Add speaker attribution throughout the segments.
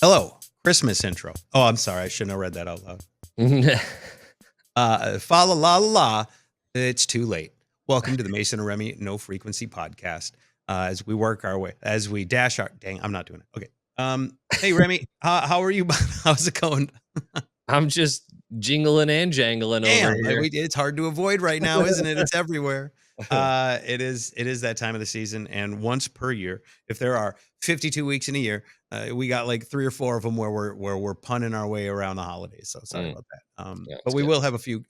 Speaker 1: Hello, Christmas intro. Oh, I'm sorry. I shouldn't have read that out loud. Fa la la la la. It's too late. Welcome to the Mason and Remy No Frequency Podcast. As we work our way, as we dash our. Dang, I'm not doing it. Okay. Hey Remy, how are you? How's it going?
Speaker 2: I'm just jingling and jangling over
Speaker 1: Damn,
Speaker 2: here.
Speaker 1: it's hard to avoid right now, isn't it? It's everywhere. It is that time of the season, and once per year, if there are 52 weeks in a year, we got like 3 or 4 of them where we're punning our way around the holidays. So sorry about that.
Speaker 2: Yeah,
Speaker 1: But
Speaker 2: it's
Speaker 1: we
Speaker 2: good.
Speaker 1: will have a few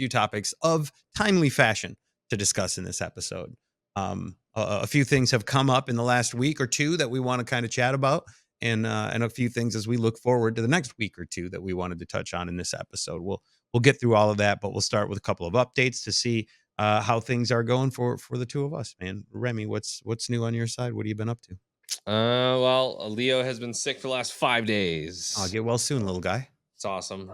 Speaker 1: topics of timely fashion to discuss in this episode. A few things have come up in the last week or two that we want to kind of chat about, and a few things as we look forward to the next week or two that we wanted to touch on in this episode. We'll get through all of that, but we'll start with a couple of updates to see how things are going for the two of us, man. Remy, what's new on your side? What have you been up to?
Speaker 2: Well, Leo has been sick for the last 5 days.
Speaker 1: I'll get well soon, little guy.
Speaker 2: It's awesome.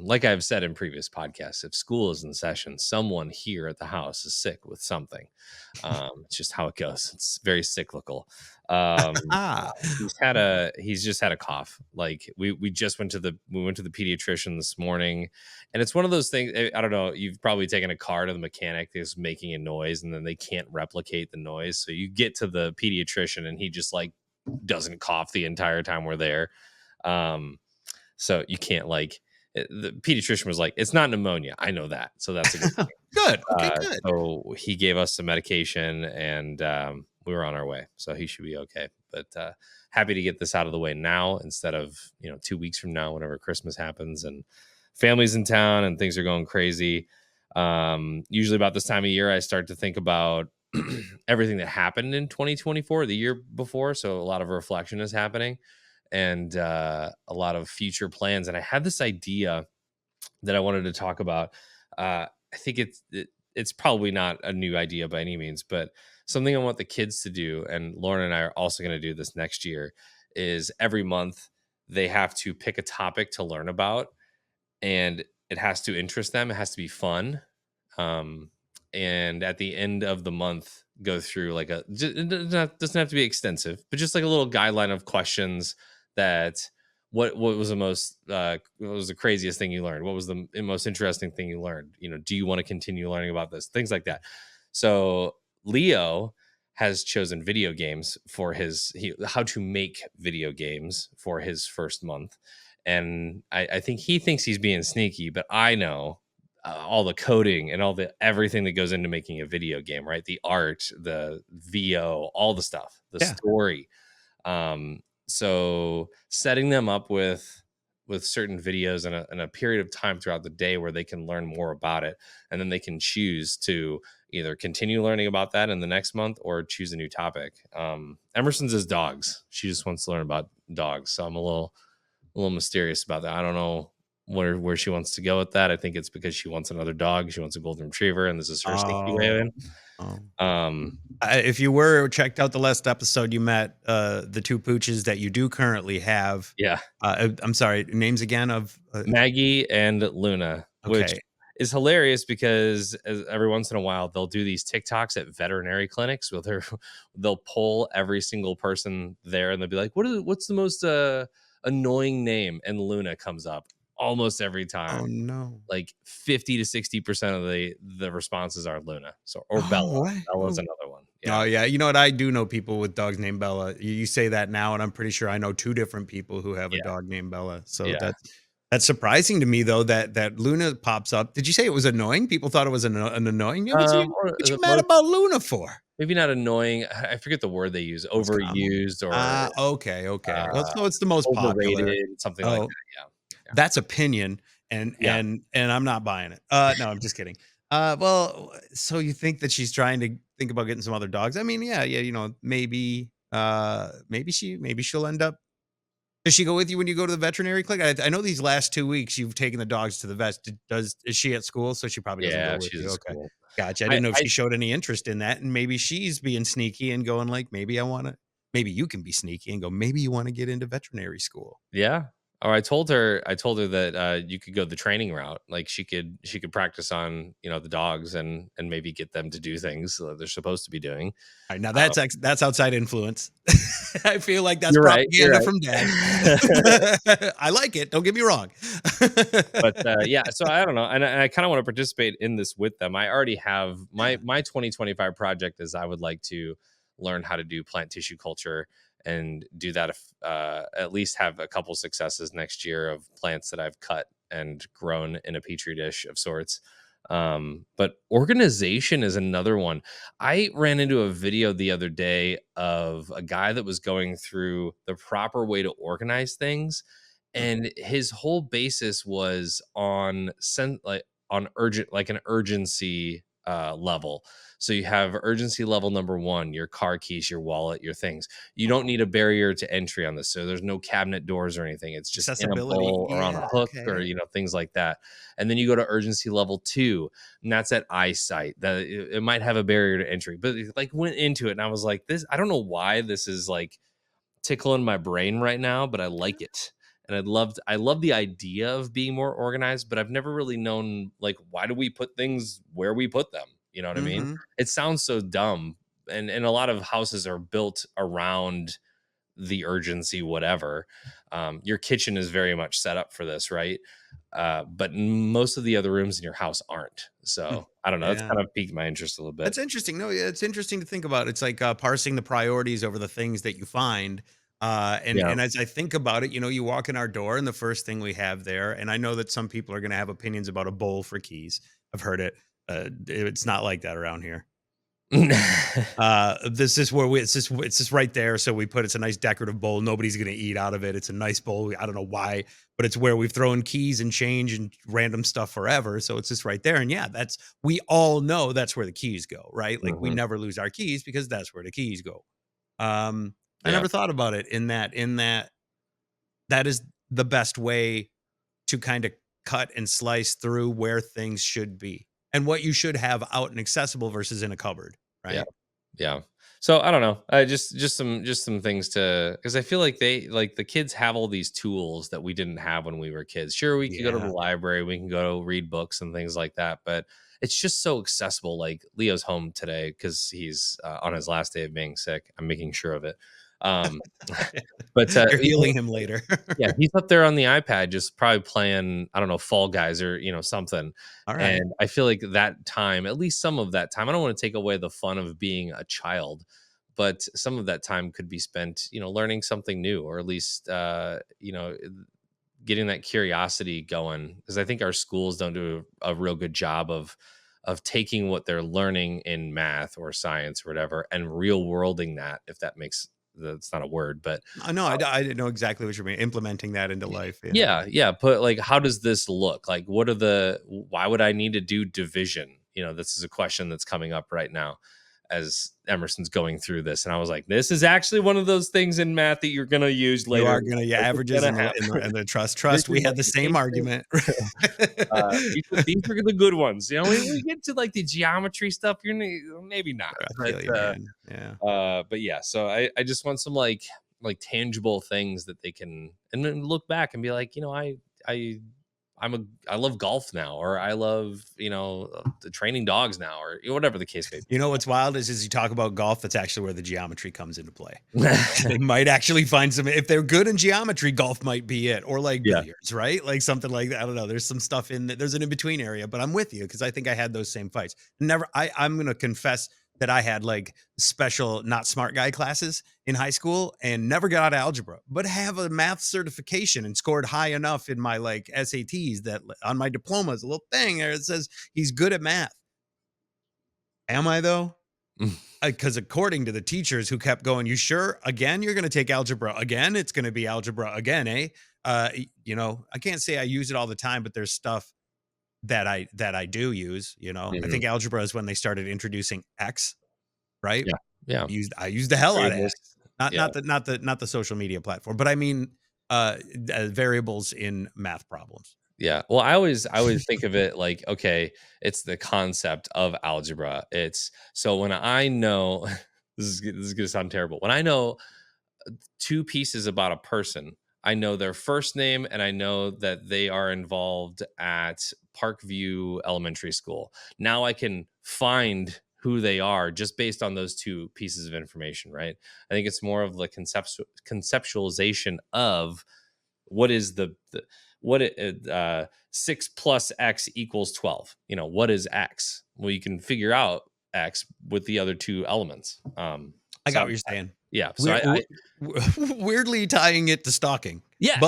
Speaker 2: Like I've said in previous podcasts, if school is in session, someone here at the house is sick with something. It's just how it goes. It's very cyclical. He's just had a cough. Like we just went to the pediatrician this morning, and it's one of those things. I don't know. You've probably taken a car to the mechanic that's making a noise, and then they can't replicate the noise. So you get to the pediatrician, and he just like doesn't cough the entire time we're there. So you can't the pediatrician was like, it's not pneumonia. I know that. So that's a good thing.
Speaker 1: Good. Okay, good.
Speaker 2: So he gave us some medication, and we were on our way. So he should be okay. But happy to get this out of the way now instead of 2 weeks from now, whenever Christmas happens and family's in town and things are going crazy. Usually about this time of year, I start to think about everything that happened in 2024, the year before. So a lot of reflection is happening, and a lot of future plans. And I had this idea that I wanted to talk about. I think it's probably not a new idea by any means, but something I want the kids to do, and Lauren and I are also going to do this next year, is every month they have to pick a topic to learn about, and it has to interest them. It has to be fun. And at the end of the month, go through it doesn't have to be extensive, but just like a little guideline of questions that what was what was the craziest thing you learned? What was the most interesting thing you learned? Do you want to continue learning about this? Things like that. So Leo has chosen video games for how to make video games for his first month. And I think he thinks he's being sneaky, but I know all the coding and everything that goes into making a video game, right? The art, the VO, all the stuff, the story. So setting them up with certain videos and a period of time throughout the day where they can learn more about it, and then they can choose to either continue learning about that in the next month or choose a new topic. Emerson's is dogs. She just wants to learn about dogs, so I'm a little mysterious about that. I don't know where she wants to go with that. I think it's because she wants another dog. She wants a golden retriever, and this is her sneaky way in.
Speaker 1: If you were checked out the last episode, you met the two pooches that you do currently have.
Speaker 2: Yeah.
Speaker 1: I'm sorry, names again of
Speaker 2: Maggie and Luna, which is hilarious because every once in a while they'll do these TikToks at veterinary clinics where they'll poll every single person there, and they'll be like, what's the most annoying name? And Luna comes up almost every time.
Speaker 1: Oh no!
Speaker 2: Like 50 to 60% of the responses are Luna. Or Bella. Bella's another one.
Speaker 1: Yeah. Oh yeah, you know what? I do know people with dogs named Bella. You say that now, and I'm pretty sure I know 2 different people who have a dog named Bella. So that's surprising to me, though, that Luna pops up. Did you say it was annoying? People thought it was an annoying name. What you mad about Luna for?
Speaker 2: Maybe not annoying. I forget the word they use. Overused or
Speaker 1: okay. So it's the most popular,
Speaker 2: something like that. Yeah.
Speaker 1: That's opinion, and I'm not buying it. No, I'm just kidding. Well, so you think that she's trying to think about getting some other dogs? I mean, maybe she'll end up. Does she go with you when you go to the veterinary clinic? I know these last 2 weeks you've taken the dogs to the vet. Is she at school? So she probably doesn't go with you. Okay, school. Gotcha. I didn't know if she showed any interest in that, and maybe she's being sneaky and going like, maybe you can be sneaky and go, maybe you want to get into veterinary school.
Speaker 2: Yeah. Or I told her that you could go the training route. Like she could practice on the dogs and maybe get them to do things that they're supposed to be doing.
Speaker 1: All right, now
Speaker 2: Uh,
Speaker 1: that's outside influence. I feel like that's
Speaker 2: you're right. You're
Speaker 1: propaganda from dad.
Speaker 2: right.
Speaker 1: I like it. Don't get me wrong.
Speaker 2: But yeah, so I don't know, and I kind of want to participate in this with them. I already have my 2025 project is I would like to learn how to do plant tissue culture and do that if at least have a couple successes next year of plants that I've cut and grown in a petri dish of sorts. But organization is another one. I ran into a video the other day of a guy that was going through the proper way to organize things,
Speaker 1: Mhm.
Speaker 2: and his whole basis was on like on urgent, like an urgency level. So you have urgency level number one, your car keys, your wallet, your things. You don't need a barrier to entry on this, so there's no cabinet doors or anything. It's just in a
Speaker 1: Accessibility.
Speaker 2: bowl or on a
Speaker 1: Yeah,
Speaker 2: hook, or
Speaker 1: okay.
Speaker 2: things like that. And then you go to urgency level two, and that's at eyesight. That it might have a barrier to entry, but it, like, went into it, and I was like, this, I don't know why this is like tickling my brain right now, but I like it. And I love the idea of being more organized, but I've never really known, like, why do we put things where we put them? You know what I mean?
Speaker 1: Mhm.
Speaker 2: It sounds so dumb. And a lot of houses are built around the urgency, whatever. Your kitchen is very much set up for this, right? But most of the other rooms in your house aren't.
Speaker 1: Mm.
Speaker 2: So I don't know. That's
Speaker 1: Yeah.
Speaker 2: kind of piqued my interest a little bit.
Speaker 1: That's interesting. No, yeah, it's interesting to think about. It's like, parsing the priorities over the things that you find.
Speaker 2: Yeah.
Speaker 1: And as I think about it, you walk in our door and the first thing we have there, and I know that some people are going to have opinions about a bowl for keys. I've heard it. It's not like that around here. This is where it's just right there. So we put it's a nice decorative bowl. Nobody's gonna eat out of it. It's a nice bowl. I don't know why, but it's where we've thrown keys and change and random stuff forever. So it's just right there. And yeah, that's we all know that's where the keys go, right? Like we
Speaker 2: Hmm.
Speaker 1: never lose our keys because that's where the keys go. Um, I
Speaker 2: Yeah.
Speaker 1: never thought about it in that that is the best way to kind of cut and slice through where things should be and what you should have out and accessible versus in a cupboard,
Speaker 2: Yeah.
Speaker 1: right?
Speaker 2: Yeah. So I don't know. I just some things to, because I feel like the kids have all these tools that we didn't have when we were kids. Sure, we could go to the
Speaker 1: Yeah.
Speaker 2: library, we can go read books and things like that, but it's just so accessible. Like Leo's home today because he's on his last day of being sick. I'm making sure of it. Um, but
Speaker 1: You're healing him later.
Speaker 2: yeah, he's up there on the iPad just probably playing, I don't know, Fall Guys or, something.
Speaker 1: All right.
Speaker 2: And I feel like that time, at least some of that time, I don't want to take away the fun of being a child, but some of that time could be spent, learning something new, or at least, getting that curiosity going. Because I think our schools don't do a real good job of taking what they're learning in math or science or whatever and real worlding that, if that makes, that's not a word, but
Speaker 1: No, I didn't know exactly what you mean, implementing that into life, yeah.
Speaker 2: yeah, yeah, but, like, how does this look? Like, what are the why would I need to do division? This is a question that's coming up right now as Emerson's going through this, and I was like, "This is actually one of those things in math that you're gonna use
Speaker 1: You
Speaker 2: later.
Speaker 1: are gonna yeah,
Speaker 2: Like, it's
Speaker 1: averages
Speaker 2: gonna
Speaker 1: and
Speaker 2: happen.
Speaker 1: the trust.
Speaker 2: This
Speaker 1: Trust,
Speaker 2: is
Speaker 1: we had
Speaker 2: what
Speaker 1: the
Speaker 2: you
Speaker 1: same
Speaker 2: take this."
Speaker 1: argument.
Speaker 2: These are the good ones. When we get to, like, the geometry stuff, you're maybe not,
Speaker 1: I
Speaker 2: but,
Speaker 1: feel you, man. Yeah.
Speaker 2: but yeah, so I just want some, like tangible things that they can, and then look back and be like, I I love golf now, or I love, the training dogs now, or whatever the case may
Speaker 1: You know what's wild is you talk about golf, that's actually where the geometry comes into play. They might actually find some if they're good in geometry, golf might be it, or like
Speaker 2: Yeah.
Speaker 1: billiards, right? Like something like that. I don't know. There's some stuff there's an in-between area, but I'm with you because I think I had those same fights. Never I'm gonna confess that I had like special not smart guy classes in high school and never got out of algebra, but have a math certification and scored high enough in my like SATs that on my diploma is a little thing there it says he's good at math. Am I though? Because according to the teachers who kept going, "You sure? Again, you're gonna take algebra again? It's gonna be algebra again, eh?" I can't say I use it all the time, but there's stuff that I do use. I
Speaker 2: Mhm.
Speaker 1: think algebra is when they started introducing X, right?
Speaker 2: Yeah. Yeah.
Speaker 1: I used the hell out of
Speaker 2: Variables.
Speaker 1: X. Not
Speaker 2: Yeah.
Speaker 1: not the social media platform, but I mean, variables in math problems.
Speaker 2: Yeah. Well, I always think of it like, okay, it's the concept of algebra. It's so when I know this is gonna sound terrible. When I know two pieces about a person, I know their first name, and I know that they are involved at Parkview Elementary School. Now I can find who they are just based on those two pieces of information, right? I think it's more of the conceptualization of what is the what it, 6 plus X equals 12. What is X? Well, you can figure out X with the other two elements.
Speaker 1: I got
Speaker 2: So
Speaker 1: what you're saying.
Speaker 2: yeah, so
Speaker 1: We're,
Speaker 2: I
Speaker 1: weirdly tying it to stalking,
Speaker 2: yes.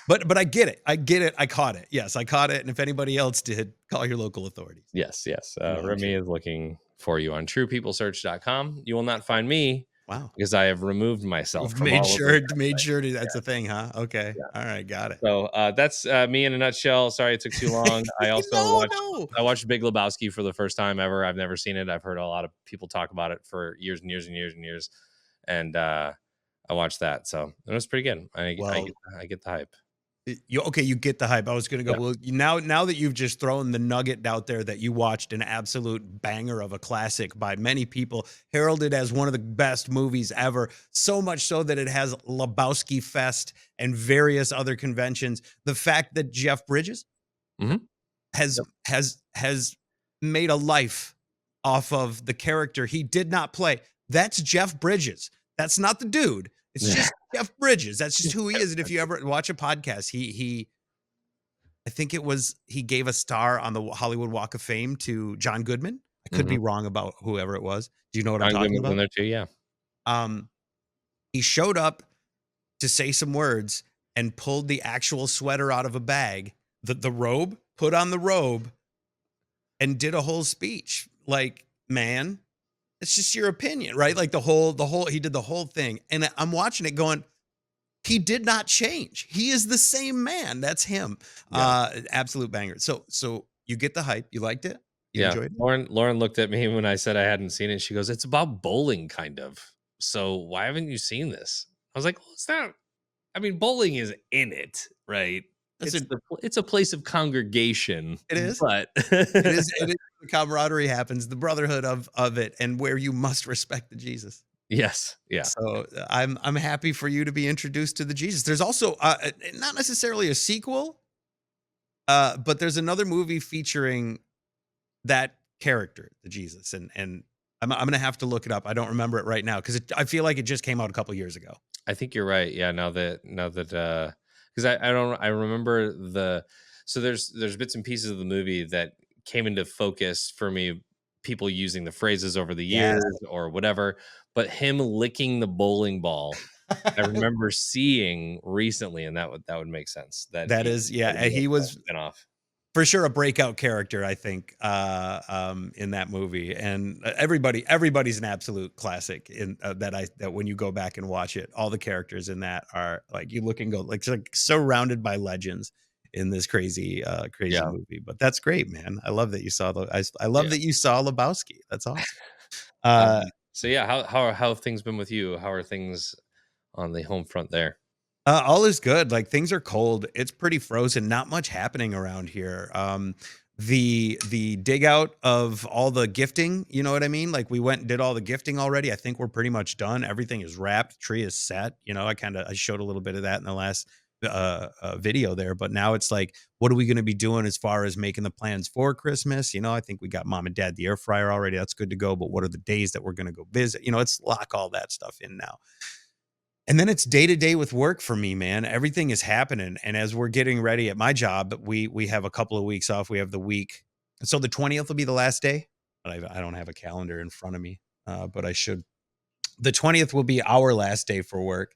Speaker 1: but I get it. I get it. I caught it. Yes, I caught it. And if anybody else did, call your local authorities.
Speaker 2: Yes, yes.
Speaker 1: No, I'm
Speaker 2: Remy
Speaker 1: kidding.
Speaker 2: is looking for you on truepeoplesearch.com. You will not find me
Speaker 1: Wow.
Speaker 2: because I have removed myself
Speaker 1: We've
Speaker 2: from all of those.
Speaker 1: made sure that's a thing, huh? Okay.
Speaker 2: Yeah.
Speaker 1: All right. Got it.
Speaker 2: So that's me in a nutshell. Sorry it took too long. I also
Speaker 1: No,
Speaker 2: watched
Speaker 1: no.
Speaker 2: I watched Big Lebowski for the first time ever. I've never seen it. I've heard a lot of people talk about it for years and years and years and years. And I watched that. So it was pretty good.
Speaker 1: Well,
Speaker 2: I get the hype.
Speaker 1: you get the hype. I was gonna go,
Speaker 2: Yeah.
Speaker 1: well, now that you've just thrown the nugget out there that you watched an absolute banger of a classic by many people, heralded as one of the best movies ever, so much so that it has Lebowski Fest and various other conventions. The fact that Jeff Bridges
Speaker 2: Mhm.
Speaker 1: has
Speaker 2: Yep.
Speaker 1: has made a life off of the character he did not play. That's Jeff Bridges. That's not the dude. It's just Jeff Bridges. That's just who he is. And if you ever watch a podcast, he I think it was he gave a star on the Hollywood Walk of Fame to John Goodman. I could
Speaker 2: Mhm.
Speaker 1: be wrong about whoever it was. Do you know what I'm
Speaker 2: John
Speaker 1: talking
Speaker 2: Goodman's in
Speaker 1: about?
Speaker 2: there too. Yeah.
Speaker 1: Um, he showed up to say some words and pulled the actual sweater out of a bag, the robe, put on the robe, and did a whole speech. Like, man, it's just your opinion, right? Like the whole he did the whole thing. And I'm watching it going, he did not change. He is the same man. That's him.
Speaker 2: Yeah.
Speaker 1: Absolute banger. So you get the hype. You liked it? You
Speaker 2: Yeah.
Speaker 1: enjoyed it?
Speaker 2: Lauren looked at me when I said I hadn't seen it. She goes, "It's about bowling, kind of. So why haven't you seen this?" I was like, "Well, it's not. I mean, bowling is in it, right?
Speaker 1: Listen,
Speaker 2: It's a place of congregation,
Speaker 1: it is.
Speaker 2: but
Speaker 1: It is the camaraderie happens, the brotherhood of it, and where you must respect the Jesus.
Speaker 2: yes, yeah,
Speaker 1: So I'm happy for you to be introduced to the Jesus. There's also not necessarily a sequel, but there's another movie featuring that character, the Jesus, and I'm gonna have to look it up. I don't remember it right now because I feel like it just came out a couple years ago.
Speaker 2: I think you're right. Yeah, now that because I remember so there's bits and pieces of the movie that came into focus for me, people using the phrases over the
Speaker 1: Yes.
Speaker 2: years or whatever, but him licking the bowling ball, I remember seeing recently, and that would make sense that
Speaker 1: That is, yeah,
Speaker 2: that would
Speaker 1: and
Speaker 2: be
Speaker 1: he
Speaker 2: a
Speaker 1: was
Speaker 2: spinoff.
Speaker 1: for sure a breakout character, I think, in that movie, and everybody's an absolute classic in that when you go back and watch it, all the characters in that are like you look and go like surrounded by legends in this crazy
Speaker 2: Yeah,
Speaker 1: movie. But that's great, man. I love that you saw I love
Speaker 2: yeah.
Speaker 1: that you saw Lebowski. That's awesome. Uh,
Speaker 2: So yeah, how have things been with you? How are things on the home front there?
Speaker 1: All is good. Like things are cold. It's pretty frozen. Not much happening around here. The dig out of all the gifting, you know what I mean? Like we went and did all the gifting already. I think we're pretty much done. Everything is wrapped. Tree is set. I showed a little bit of that in the last video there, but now it's like, what are we going to be doing as far as making the plans for Christmas? I think we got mom and dad the air fryer already. That's good to go. But what are the days that we're going to go visit? It's lock all that stuff in now. And then it's day to day with work for me, man. Everything is happening. And as we're getting ready at my job, we have a couple of weeks off. We have the week. So the 20th will be the last day. But I don't have a calendar in front of me. But I should. The 20th will be our last day for work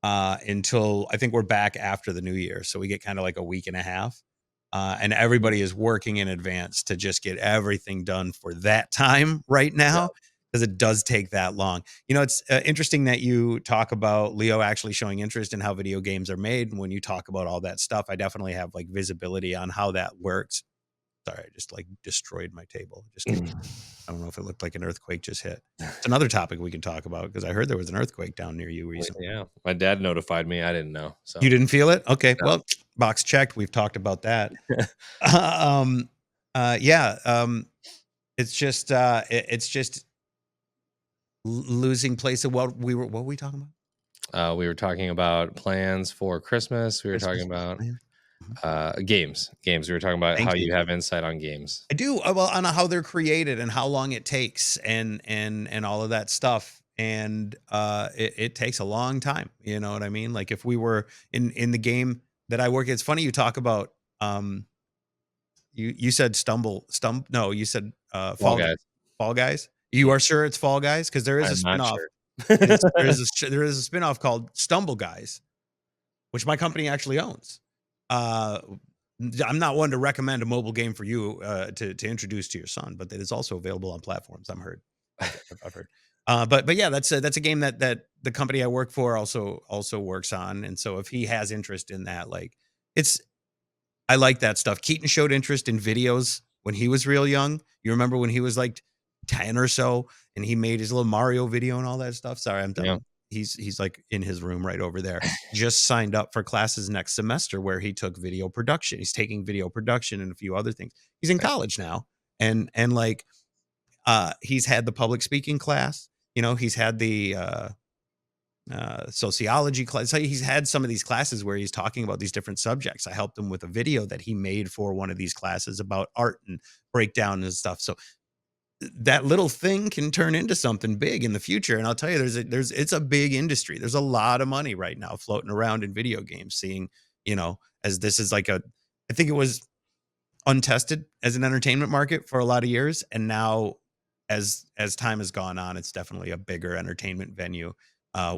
Speaker 1: until I think we're back after the new year. So we get kind of like a week and a half. And everybody is working in advance to just get everything done for that time right
Speaker 2: Yeah.
Speaker 1: now because it does take that long. It's interesting that you talk about Leo actually showing interest in how video games are made. And when you talk about all that stuff, I definitely have like visibility on how that works. Sorry, I just like destroyed my table. Just kidding. I don't know if it looked like an earthquake just hit. It's another topic we can talk about because I heard there was an earthquake down near you recently.
Speaker 2: Yeah, my dad notified me. I didn't know. So
Speaker 1: You didn't feel it? Okay.
Speaker 2: no.
Speaker 1: Well, box checked. We've talked about that. um, yeah. It's just losing place of what were we talking about?
Speaker 2: We were talking about plans for Christmas. We were talking
Speaker 1: Christmas
Speaker 2: about
Speaker 1: plan. Mhm.
Speaker 2: games. We were talking about
Speaker 1: Thank
Speaker 2: how
Speaker 1: you.
Speaker 2: you have insight on games.
Speaker 1: I do, well, on how they're created and how long it takes and all of that stuff, and, it takes a long time, you know what I mean? Like, if we were in the game that I work it's funny you talk about, you said no, you said,
Speaker 2: Fall Guys.
Speaker 1: Fall Guys? You
Speaker 2: Yeah,
Speaker 1: are sure it's Fall Guys? Because there is a
Speaker 2: I'm not
Speaker 1: spinoff.
Speaker 2: sure.
Speaker 1: There is a spinoff called Stumble Guys, which my company actually owns. Uh, I'm not one to recommend a mobile game for you to introduce to your son, but it is also available on platforms. I've heard. But yeah, that's a game that the company I work for also works on, and so if he has interest in that, like it's I like that stuff. Keaton showed interest in videos when he was real young. You remember when he was like 10 or so and he made his little Mario video and all that stuff? Sorry, I'm
Speaker 2: Yeah.
Speaker 1: done. He's like in his room right over there. Just signed up for classes next semester where he took video production. He's taking video production and a few other things. He's in college now. And like he's had the public speaking class, he's had the sociology class. So he's had some of these classes where he's talking about these different subjects. I helped him with a video that he made for one of these classes about art and breakdown and stuff. So that little thing can turn into something big in the future. And I'll tell you, it's a big industry. There's a lot of money right now floating around in video games, seeing, as this is like I think it was untested as an entertainment market for a lot of years, and now as time has gone on, it's definitely a bigger entertainment venue,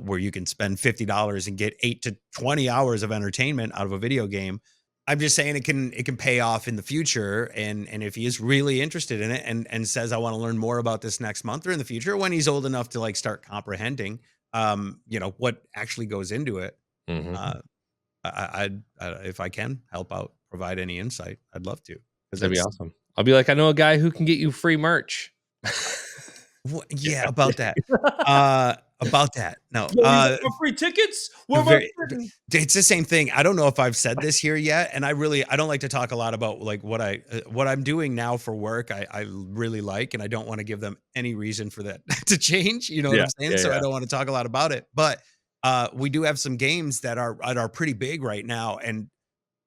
Speaker 1: where you can spend $50 and get 8 to 20 hours of entertainment out of a video game. I'm just saying it can pay off in the future, and if he is really interested in it and says, "I wanna learn more about this next month," or in the future when he's old enough to, like, start comprehending, what actually goes into it,
Speaker 2: Mhm.
Speaker 1: uh, if I can help out, provide any insight, I'd love to, because
Speaker 2: That'd be
Speaker 1: it's
Speaker 2: awesome. I'll be like, "I know a guy who can get you free merch."
Speaker 1: yeah,
Speaker 2: Yeah,
Speaker 1: about that. No,
Speaker 2: "Yo, you want my free tickets? Where am I
Speaker 1: very
Speaker 2: sitting?"
Speaker 1: it's the same thing. I don't know if I've said this here yet, and I don't like to talk a lot about, like, what I'm doing now for work, I really like, and I don't wanna give them any reason for that to change, you know what
Speaker 2: Yeah,
Speaker 1: I'm saying?
Speaker 2: yeah,
Speaker 1: So I
Speaker 2: yeah.
Speaker 1: don't wanna talk a lot about it, but, we do have some games that are pretty big right now, and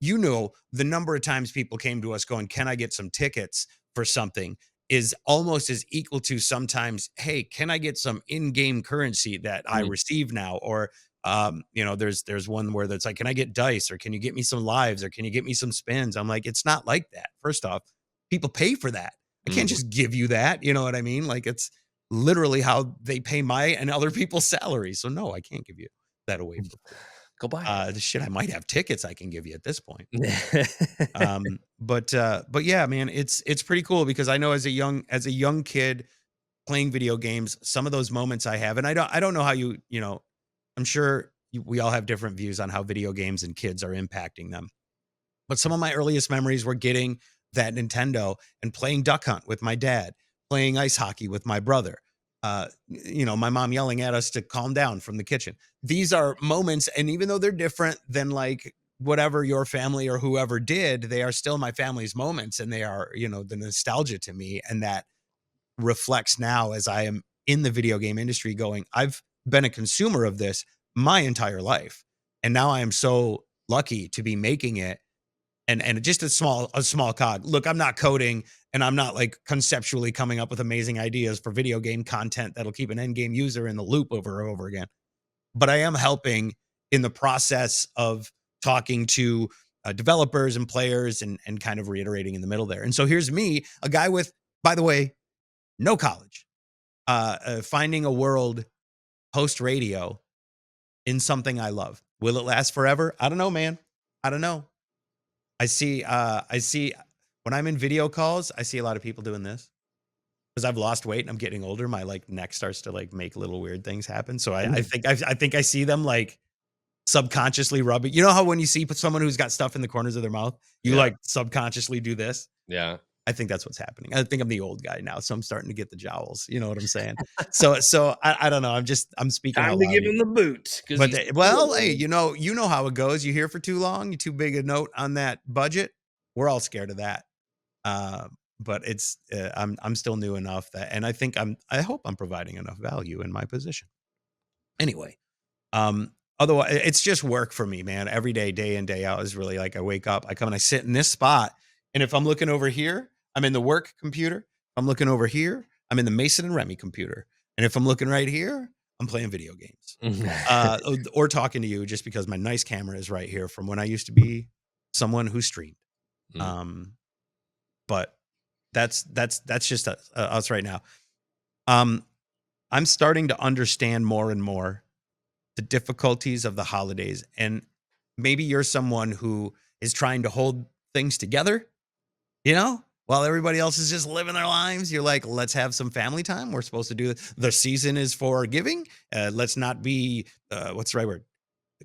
Speaker 1: the number of times people came to us going, "Can I get some tickets for something?" is almost as equal to sometimes, "Hey, can I get some in-game currency that I
Speaker 2: Mm,
Speaker 1: receive now?" Or, there's one where that's like, "Can I get dice?" Or, "Can you get me some lives?" Or, "Can you get me some spins?" I'm like, "It's not like that." First off, people pay for that. I can't
Speaker 2: mhm.
Speaker 1: just give you that, you know what I mean? Like, it's literally how they pay my and other people's salaries. So, no, I can't give you that away for free.
Speaker 2: Go buy it.
Speaker 1: The shit, I might have tickets I can give you at this point. But yeah, man, it's pretty cool because I know as a young kid playing video games, some of those moments I have, and I don't know how I'm sure we all have different views on how video games and kids are impacting them. But some of my earliest memories were getting that Nintendo and playing Duck Hunt with my dad, playing ice hockey with my brother. My mom yelling at us to calm down from the kitchen. These are moments, and even though they're different than like whatever your family or whoever did, they are still my family's moments, and they are, the nostalgia to me, and that reflects now as I am in the video game industry going, I've been a consumer of this my entire life. And now I am so lucky to be making it and just a small cog. Look, I'm not coding and I'm not like conceptually coming up with amazing ideas for video game content that'll keep an end game user in the loop over and over again. But I am helping in the process of talking to developers and players and kind of reiterating in the middle there. And so here's me, a guy with, by the way, no college, finding a world post radio in something I love. Will it last forever? I don't know, man. I don't know. I see when I'm in video calls, I see a lot of people doing this because I've lost weight and I'm getting older. My like neck starts to like make little weird things happen. So I think I see them like subconsciously rubbing. You know how when you see someone who's got stuff in the corners of their mouth, you
Speaker 2: Yeah,
Speaker 1: like subconsciously do this.
Speaker 2: yeah.
Speaker 1: I think that's what's happening. I think I'm the old guy now, so I'm starting to get the jowls. You know what I'm saying? So I don't know. I'm speaking
Speaker 2: Time
Speaker 1: out
Speaker 2: to
Speaker 1: loud
Speaker 2: give
Speaker 1: here.
Speaker 2: him the boot because
Speaker 1: But
Speaker 2: he's
Speaker 1: well, hey, you know how it goes. You here for too long, you too big a note on that budget. We're all scared of that. Uh, but I'm still new enough that, and I hope I'm providing enough value in my position. Anyway, Otherwise, it's just work for me, man. Every day, day in, day out is really like I wake up, I come and I sit in this spot. And if I'm looking over here, I'm in the work computer. If I'm looking over here, I'm in the Mason and Remy computer. And if I'm looking right here, I'm playing video games. Or talking to you just because my nice camera is right here from when I used to be someone who streamed.
Speaker 2: Mm.
Speaker 1: Um, but that's just us right now. Um, I'm starting to understand more and more the difficulties of the holidays. And maybe you're someone who is trying to hold things together, while everybody else is just living their lives. You're like, let's have some family time. We're supposed to do it. The season is for giving. Let's not be, what's the right word?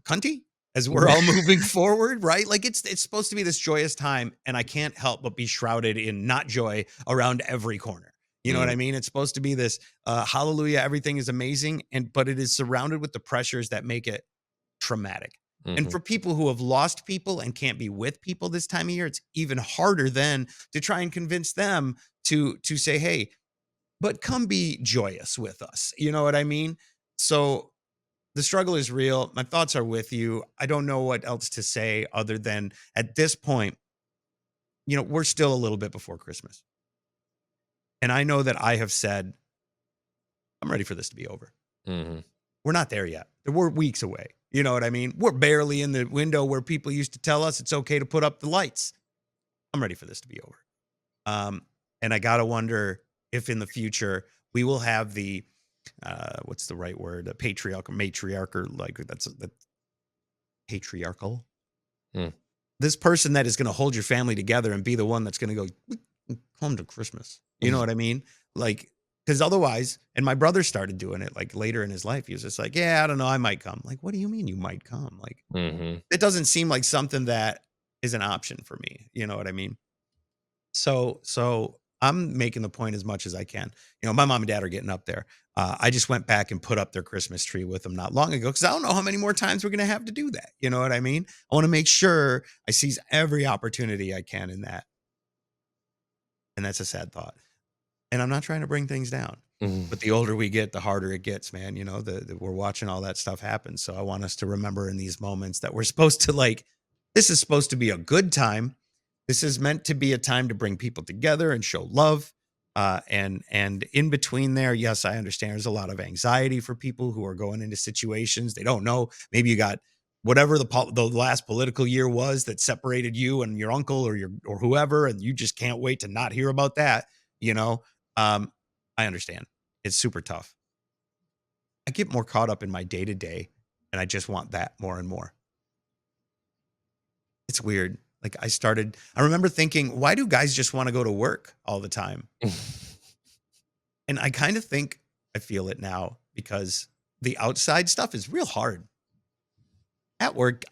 Speaker 1: Cunty as we're all moving forward, right? Like it's supposed to be this joyous time, and I can't help but be shrouded in not joy around every corner. You know what
Speaker 2: Mm.
Speaker 1: I mean? It's supposed to be this hallelujah, everything is amazing, but it is surrounded with the pressures that make it traumatic. And
Speaker 2: Mhm.
Speaker 1: for people who have lost people and can't be with people this time of year, it's even harder then to try and convince them to say, "Hey, but come be joyous with us." You know what I mean? So the struggle is real. My thoughts are with you. I don't know what else to say other than at this point, we're still a little bit before Christmas. And I know that I have said, I'm ready for this to be over.
Speaker 2: Mhm.
Speaker 1: We're not there yet. We're weeks away. You know what I mean? We're barely in the window where people used to tell us it's okay to put up the lights. I'm ready for this to be over. And I got to wonder if in the future we will have the, what's the right word? A matriarchal, like that's patriarchal.
Speaker 2: Mm.
Speaker 1: This person that is going to hold your family together and be the one that's going to go, "We can come to Christmas." You know what I mean? Like, because otherwise, and my brother started doing it like later in his life. He was just like, "Yeah, I don't know, I might come." Like, what do you mean you might come? Like,
Speaker 2: Mhm.
Speaker 1: it doesn't seem like something that is an option for me. You know what I mean? So I'm making the point as much as I can. My mom and dad are getting up there. I just went back and put up their Christmas tree with them not long ago because I don't know how many more times we're going to have to do that. You know what I mean? I want to make sure I seize every opportunity I can in that. And that's a sad thought. And I'm not trying to bring things down.
Speaker 2: Mhm.
Speaker 1: But the older we get, the harder it gets, man. We're watching all that stuff happen. So I want us to remember in these moments that we're supposed to this is supposed to be a good time. This is meant to be a time to bring people together and show love. And in between there, yes, I understand there's a lot of anxiety for people who are going into situations they don't know. Maybe you got whatever the last political year was that separated you and your uncle or whoever, and you just can't wait to not hear about that. You know, um, I understand it's super tough. I get more caught up in my day to day, and I just want that more and more. It's weird. Like I remember thinking, why do guys just want to go to work all the time? And I kind of think I feel it now because the outside stuff is real hard. At work,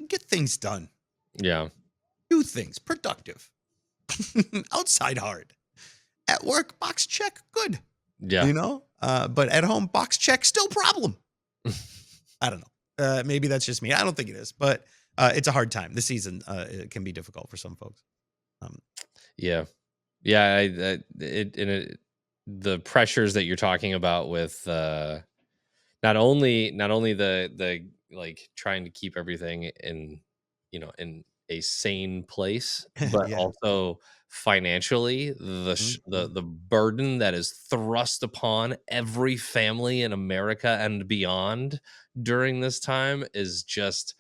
Speaker 1: get things done,
Speaker 2: Yeah.
Speaker 1: do things productive. Outside hard. At work, box check, good.
Speaker 2: Yeah.
Speaker 1: But at home, box check, still problem. I don't know. Maybe that's just me. I don't think it is, but it's a hard time. This season it can be difficult for some folks. Um,
Speaker 2: Yeah. Yeah, the pressures that you're talking about with, not only the, like, trying to keep everything in a sane place, but
Speaker 1: yeah.
Speaker 2: also financially,
Speaker 1: Mhm.
Speaker 2: the burden that is thrust upon every family in America and beyond during this time is just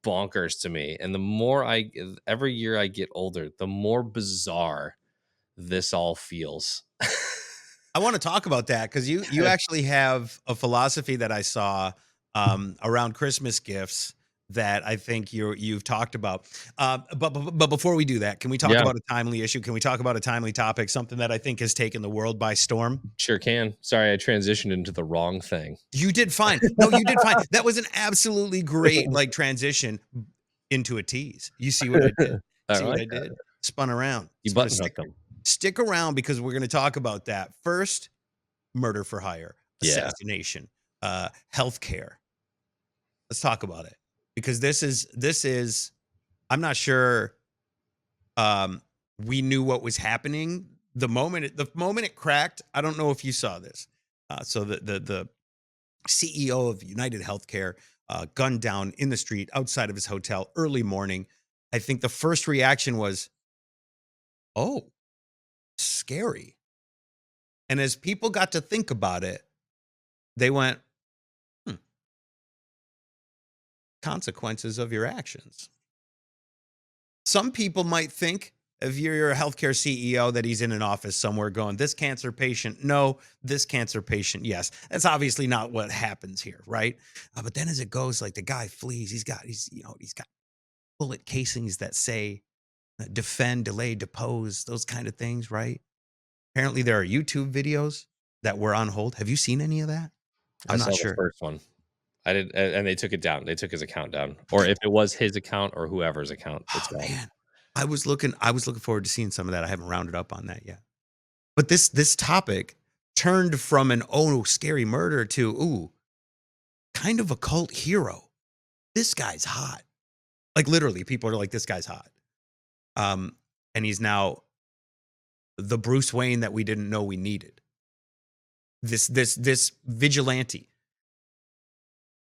Speaker 2: bonkers to me, and the more every year I get older, the more bizarre this all feels.
Speaker 1: I want to talk about that because you actually have a philosophy that I saw around Christmas gifts that I think you've talked about. But before we do that, can we talk
Speaker 2: Yeah,
Speaker 1: about a timely issue? Can we talk about a timely topic? Something that I think has taken the world by storm.
Speaker 2: sure can. Sorry, I transitioned into the wrong thing.
Speaker 1: You did fine. No, you did fine. That was an absolutely great transition into a tease. You see what I did?
Speaker 2: I
Speaker 1: See what
Speaker 2: like
Speaker 1: I
Speaker 2: that.
Speaker 1: did? Spun around.
Speaker 2: You
Speaker 1: So
Speaker 2: button hooked them.
Speaker 1: stick around because we're going to talk about that first. Murder for hire,
Speaker 2: Yeah.
Speaker 1: assassination, healthcare. Let's talk about it because this is I'm not sure um we knew what was happening the moment it cracked. I don't know if you saw this. So the CEO of United Healthcare, gunned down in the street outside of his hotel early morning. I think the first reaction was, "Oh, scary." And as people got to think about it, they went, "Hmm, consequences of your actions." Some people might think if you're a healthcare CEO that he's in an office somewhere going, this cancer patient, no, this cancer patient, yes. That's obviously not what happens here, right? But then as it goes, like the guy flees, he's got bullet casings that say defend, delay, depose, those kind of things, right? Apparently there are YouTube videos that were on hold. Have you seen any of that?
Speaker 2: I
Speaker 1: I'm not
Speaker 2: saw the
Speaker 1: sure.
Speaker 2: first one. I did, and they took it down. They took his account down, or if it was his account or whoever's account, it's
Speaker 1: Oh
Speaker 2: gone.
Speaker 1: man. I was looking forward to seeing some of that. I haven't rounded up on that yet. But this topic turned from an oh scary murder to ooh kind of a cult hero. This guy's hot. Like literally, people are like, this guy's hot. Um, and he's now the Bruce Wayne that we didn't know we needed. This vigilante.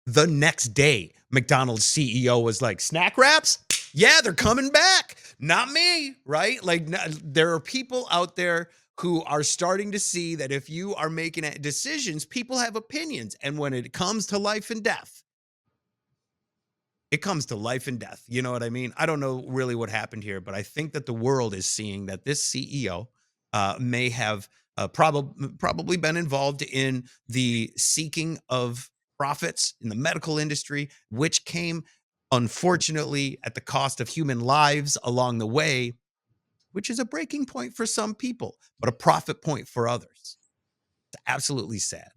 Speaker 1: The next day, McDonald's CEO was like, snack wraps? Yeah, they're coming back. Not me, right? Like, there are people out there who are starting to see that if you are making decisions, people have opinions. And when it comes to life and death, it comes to life and death. You know what I mean? I don't know really what happened here, but I think that the world is seeing that this CEO may have probably been involved in the seeking of profits in the medical industry, which came unfortunately at the cost of human lives along the way, which is a breaking point for some people, but a profit point for others. It's absolutely sad.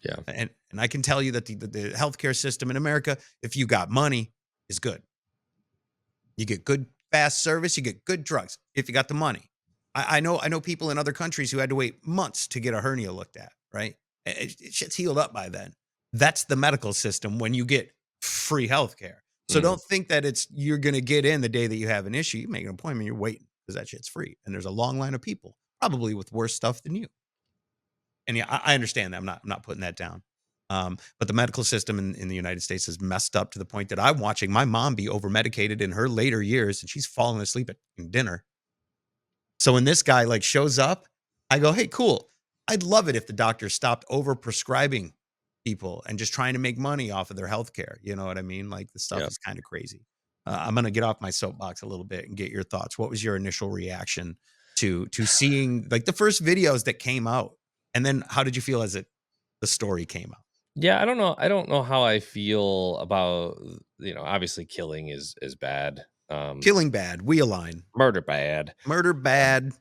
Speaker 2: Yeah,
Speaker 1: And I can tell you that the healthcare system in America, if you got money, is good. You get good fast service, you get good drugs if you got the money. I know people in other countries who had to wait months to get a hernia looked at, right? Shit's healed up by then. That's the medical system when you get free healthcare. So
Speaker 2: mhm,
Speaker 1: don't think that it's you're gonna get in the day that you have an issue. You make an appointment, you're waiting because that shit's free. And there's a long line of people, probably with worse stuff than you. And yeah, I understand that. I'm not putting that down. But the medical system in the United States is messed up to the point that I'm watching my mom be over medicated in her later years, and she's falling asleep at dinner. So when this guy like shows up, I go, "Hey, cool. I'd love it if the doctor stopped over prescribing people and just trying to make money off of their healthcare." You know what I mean? Like the stuff
Speaker 2: yeah.
Speaker 1: is kind of crazy. I'm gonna get off my soapbox a little bit and get your thoughts. What was your initial reaction to seeing like the first videos that came out, and then how did you feel as the story came out?
Speaker 2: Yeah, I don't know how I feel about, obviously killing is bad.
Speaker 1: Killing bad, we align.
Speaker 2: Murder bad.
Speaker 1: Murder bad.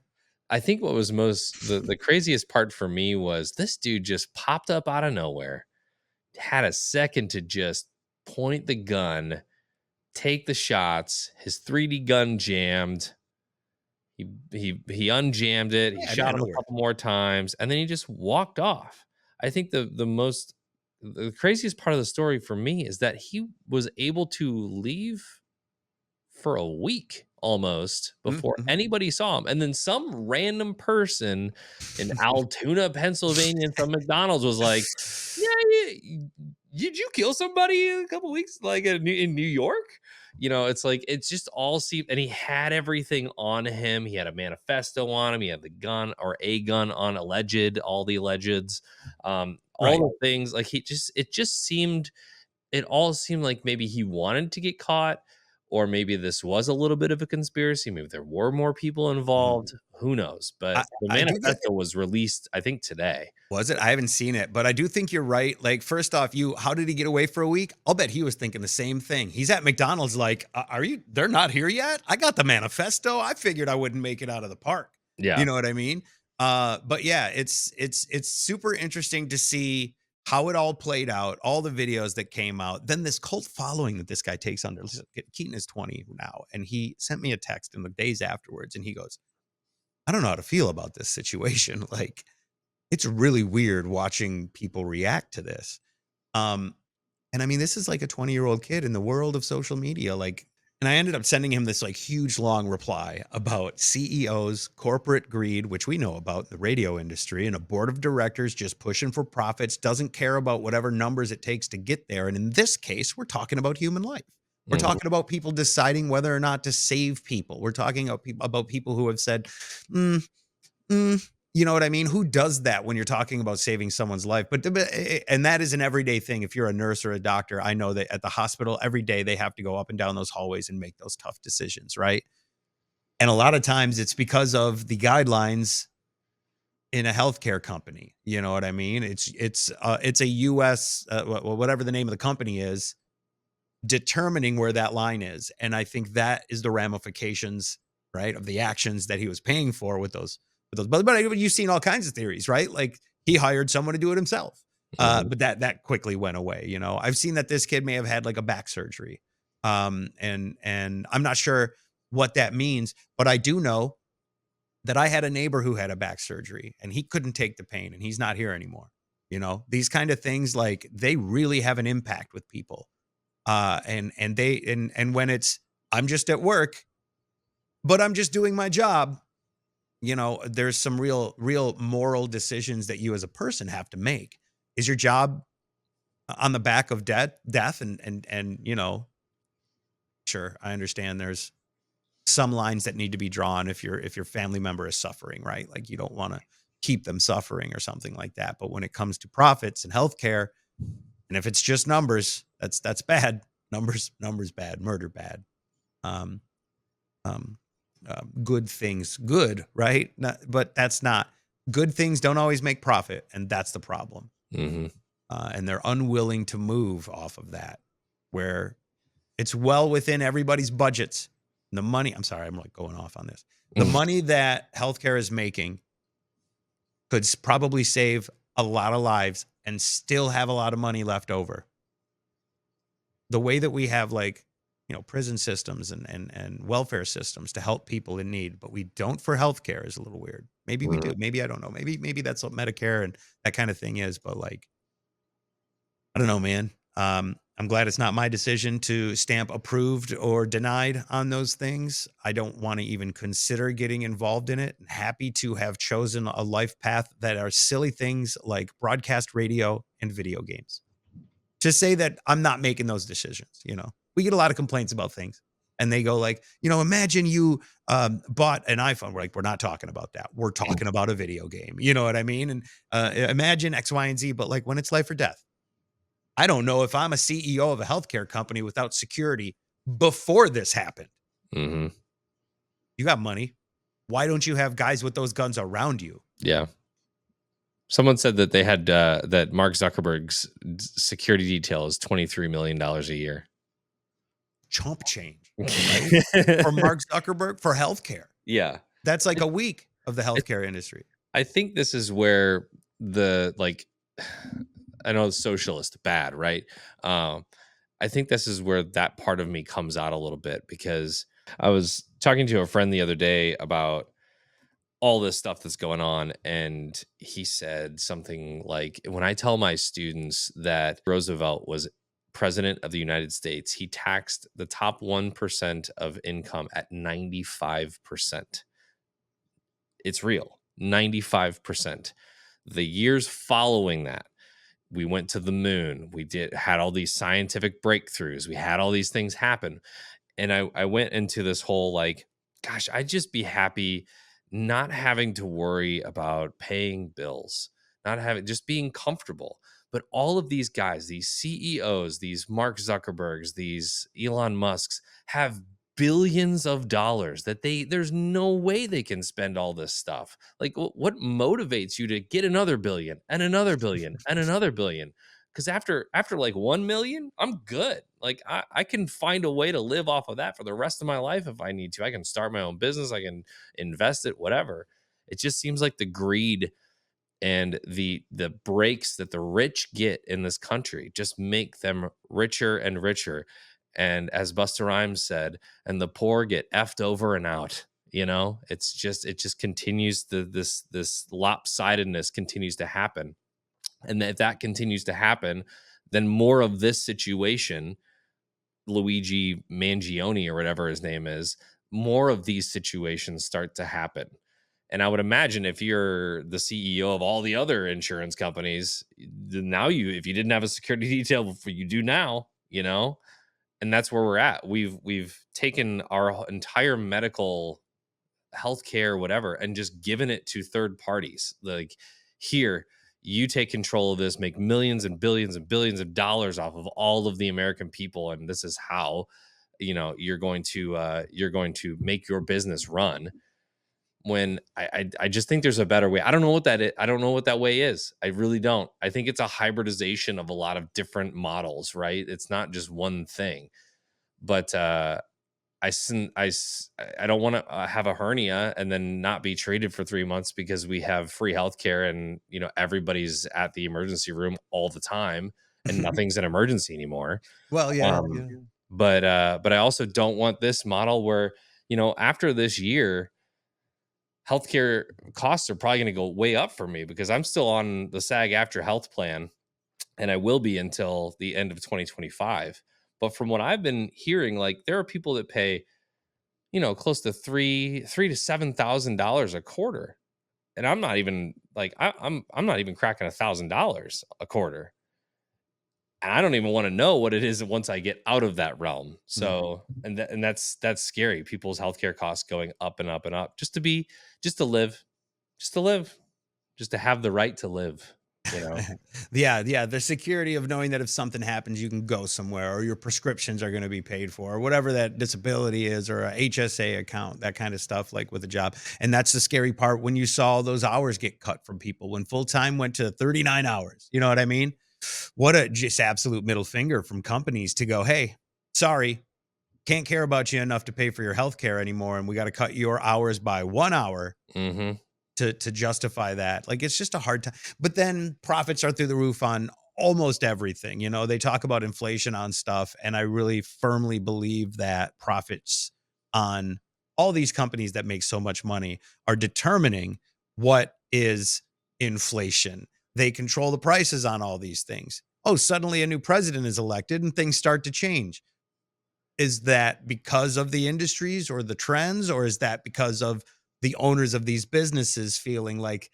Speaker 2: I think what was the craziest part for me was this dude just popped up out of nowhere, had a second to just point the gun, take the shots. His 3D gun jammed. He unjammed it. He
Speaker 1: Yeah,
Speaker 2: shot
Speaker 1: yeah,
Speaker 2: him
Speaker 1: no
Speaker 2: a
Speaker 1: worries.
Speaker 2: couple more times, and then he just walked off. I think the craziest part of the story for me is that he was able to leave for a week almost before
Speaker 1: Mhm.
Speaker 2: anybody saw him. And then some random person in Altoona, Pennsylvania, from McDonald's was like, "Yeah, did you kill somebody a couple weeks like in New York?" It's like it's just all seemed, and he had everything on him. He had a manifesto on him. He had the gun or a gun on alleged, all the allegeds, all
Speaker 1: Right.
Speaker 2: the things. Like it all seemed like maybe he wanted to get caught, or maybe this was a little bit of a conspiracy. Maybe there were more people
Speaker 1: Mhm.
Speaker 2: involved. Who knows?
Speaker 1: I
Speaker 2: But the
Speaker 1: I do think
Speaker 2: manifesto was released, I think, today.
Speaker 1: was it? I haven't seen it, but I do think you're right. Like, first off, how did he get away for a week? I'll bet he was thinking the same thing. He's at McDonald's like, Are you they're not here yet? I got the manifesto. I figured I wouldn't make it out of the park." You
Speaker 2: Yeah,
Speaker 1: know what I mean? But yeah, it's super interesting to see how it all played out, all the videos that came out, then this cult following that this guy takes under. Listen, Keaton is 20 now, and he sent me a text in the days afterwards, and he goes, "I don't know how to feel about this situation." Like, it's really weird watching people react to this. Um, and I mean, this is like a 20-year-old kid in the world of social media. Like, And I ended up sending him this like huge long reply about CEOs, corporate greed, which we know about the radio industry, and a board of directors just pushing for profits, doesn't care about whatever numbers it takes to get there. And in this case, we're talking about human life. We're
Speaker 2: Mhm.
Speaker 1: talking about people deciding whether or not to save people. We're talking about people who have said, "Mm, you know what I mean? Who does that when you're talking about saving someone's life? And that is an everyday thing. If you're a nurse or a doctor, I know that at the hospital every day they have to go up and down those hallways and make those tough decisions, right? And a lot of times it's because of the guidelines in a healthcare company. You know what I mean? It's a US whatever the name of the company is determining where that line is. And I think that is the ramifications, right, of the actions that he was paying for with those. But you've seen all kinds of theories, right? Like he hired someone to do it himself.
Speaker 2: Mhm.
Speaker 1: But that quickly went away. You know, I've seen that this kid may have had like a back surgery. And I'm not sure what that means, but I do know that I had a neighbor who had a back surgery and he couldn't take the pain and he's not here anymore. You know, these kind of things like they really have an impact with people and when it's I'm just at work, but I'm just doing my job. You know, there's some real moral decisions that you as a person have to make. Is your job on the back of death? And you know, sure, I understand there's some lines that need to be drawn if your family member is suffering, right? Like you don't want to keep them suffering or something like that. But when it comes to profits and healthcare, and if it's just numbers, that's bad. Numbers bad, murder bad. Um, um, Good things good, right? But that's not good things don't always make profit, and that's the problem.
Speaker 2: Mhm.
Speaker 1: And they're unwilling to move off of that, where it's well within everybody's budgets. The money, I'm sorry, I'm like going off on this. The money that healthcare is making could probably save a lot of lives and still have a lot of money left over. The way that we have like, you know, prison systems and welfare systems to help people in need, but we don't for healthcare is a little weird. Maybe we
Speaker 2: Mhm.
Speaker 1: do. Maybe I don't know. Maybe that's what Medicare and that kind of thing is. But like, I don't know, man. I'm glad it's not my decision to stamp approved or denied on those things. I don't want to even consider getting involved in it. Happy to have chosen a life path that are silly things like broadcast radio and video games. To say that I'm not making those decisions, you know? We get a lot of complaints about things, and they go like, you know, "Imagine you, bought an iPhone." We're like, "We're not talking about that. We're talking about a video game." You know what I mean? And, imagine X, Y, and Z, but, like, when it's life or death, I don't know if I'm a CEO of a healthcare company without security before this happened.
Speaker 2: Mhm.
Speaker 1: You got money. Why don't you have guys with those guns around you?
Speaker 2: Yeah. Someone said that they had that Mark Zuckerberg's security detail is $23 million a year.
Speaker 1: Chump change, right? For Mark Zuckerberg, for healthcare.
Speaker 2: Yeah.
Speaker 1: That's like a week of the
Speaker 2: I
Speaker 1: healthcare industry.
Speaker 2: I think this is where the like I know it's socialist bad, right? Um, I think this is where that part of me comes out a little bit because I was talking to a friend the other day about all this stuff that's going on, and he said something like, when I tell my students that Roosevelt was president of the United States, he taxed the top 1% of income at 95%. It's real. 95%. The years following that, we went to the moon. We had all these scientific breakthroughs. We had all these things happen. And I went into this whole like, gosh, I'd just be happy not having to worry about paying bills, not having just being comfortable. But all of these guys, these CEOs, these Mark Zuckerbergs, these Elon Musks have billions of dollars that there's no way they can spend all this stuff. Like what motivates you to get another billion and another billion and another billion? Because after like 1 million, I'm good. Like I can find a way to live off of that for the rest of my life if I need to. I can start my own business, I can invest it, whatever. It just seems like the greed and the breaks that the rich get in this country just make them richer and richer. And as Busta Rhymes said, and the poor get effed over and out. It just continues, this lopsidedness continues to happen. And if that continues to happen, then more of this situation Luigi Mangione or whatever his name is, more of these situations start to happen. And I would imagine if you're the CEO of all the other insurance companies, now if you didn't have a security detail before, you do now, and that's where we're at. We've taken our entire medical healthcare, whatever, and just given it to third parties. Like, here, you take control of this, make millions and billions of dollars off of all of the American people, and this is how you're going to make your business run. When I just think there's a better way. I don't know what that is. I don't know what that way is. I really don't. I think it's a hybridization of a lot of different models, right? It's not just one thing. But I don't want to have a hernia and then not be treated for 3 months because we have free healthcare and everybody's at the emergency room all the time and nothing's an emergency anymore.
Speaker 1: Well, yeah, yeah.
Speaker 2: But I also don't want this model where after this year, healthcare costs are probably going to go way up for me because I'm still on the SAG-AFTRA health plan, and I will be until the end of 2025. But from what I've been hearing, like, there are people that pay, close to three to $7,000 a quarter, and I'm not even like I'm not even cracking $1,000 a quarter, and I don't even want to know what it is once I get out of that realm. So, and that's scary. People's healthcare costs going up and up and up just to live, just to have the right to live.
Speaker 1: Yeah. The security of knowing that if something happens, you can go somewhere, or your prescriptions are going to be paid for, or whatever that disability is, or a HSA account, that kind of stuff, like with a job. And that's the scary part when you saw those hours get cut from people, when full time went to 39 hours. You know what I mean? What a just absolute middle finger from companies to go, hey, sorry, can't care about you enough to pay for your health care anymore. And we got to cut your hours by 1 hour. To justify that. Like, it's just a hard time. But then profits are through the roof on almost everything. They talk about inflation on stuff, and I really firmly believe that profits on all these companies that make so much money are determining what is inflation. They control the prices on all these things. Oh, suddenly a new president is elected and things start to change. Is that because of the industries or the trends, or is that because of the owners of these businesses feeling like,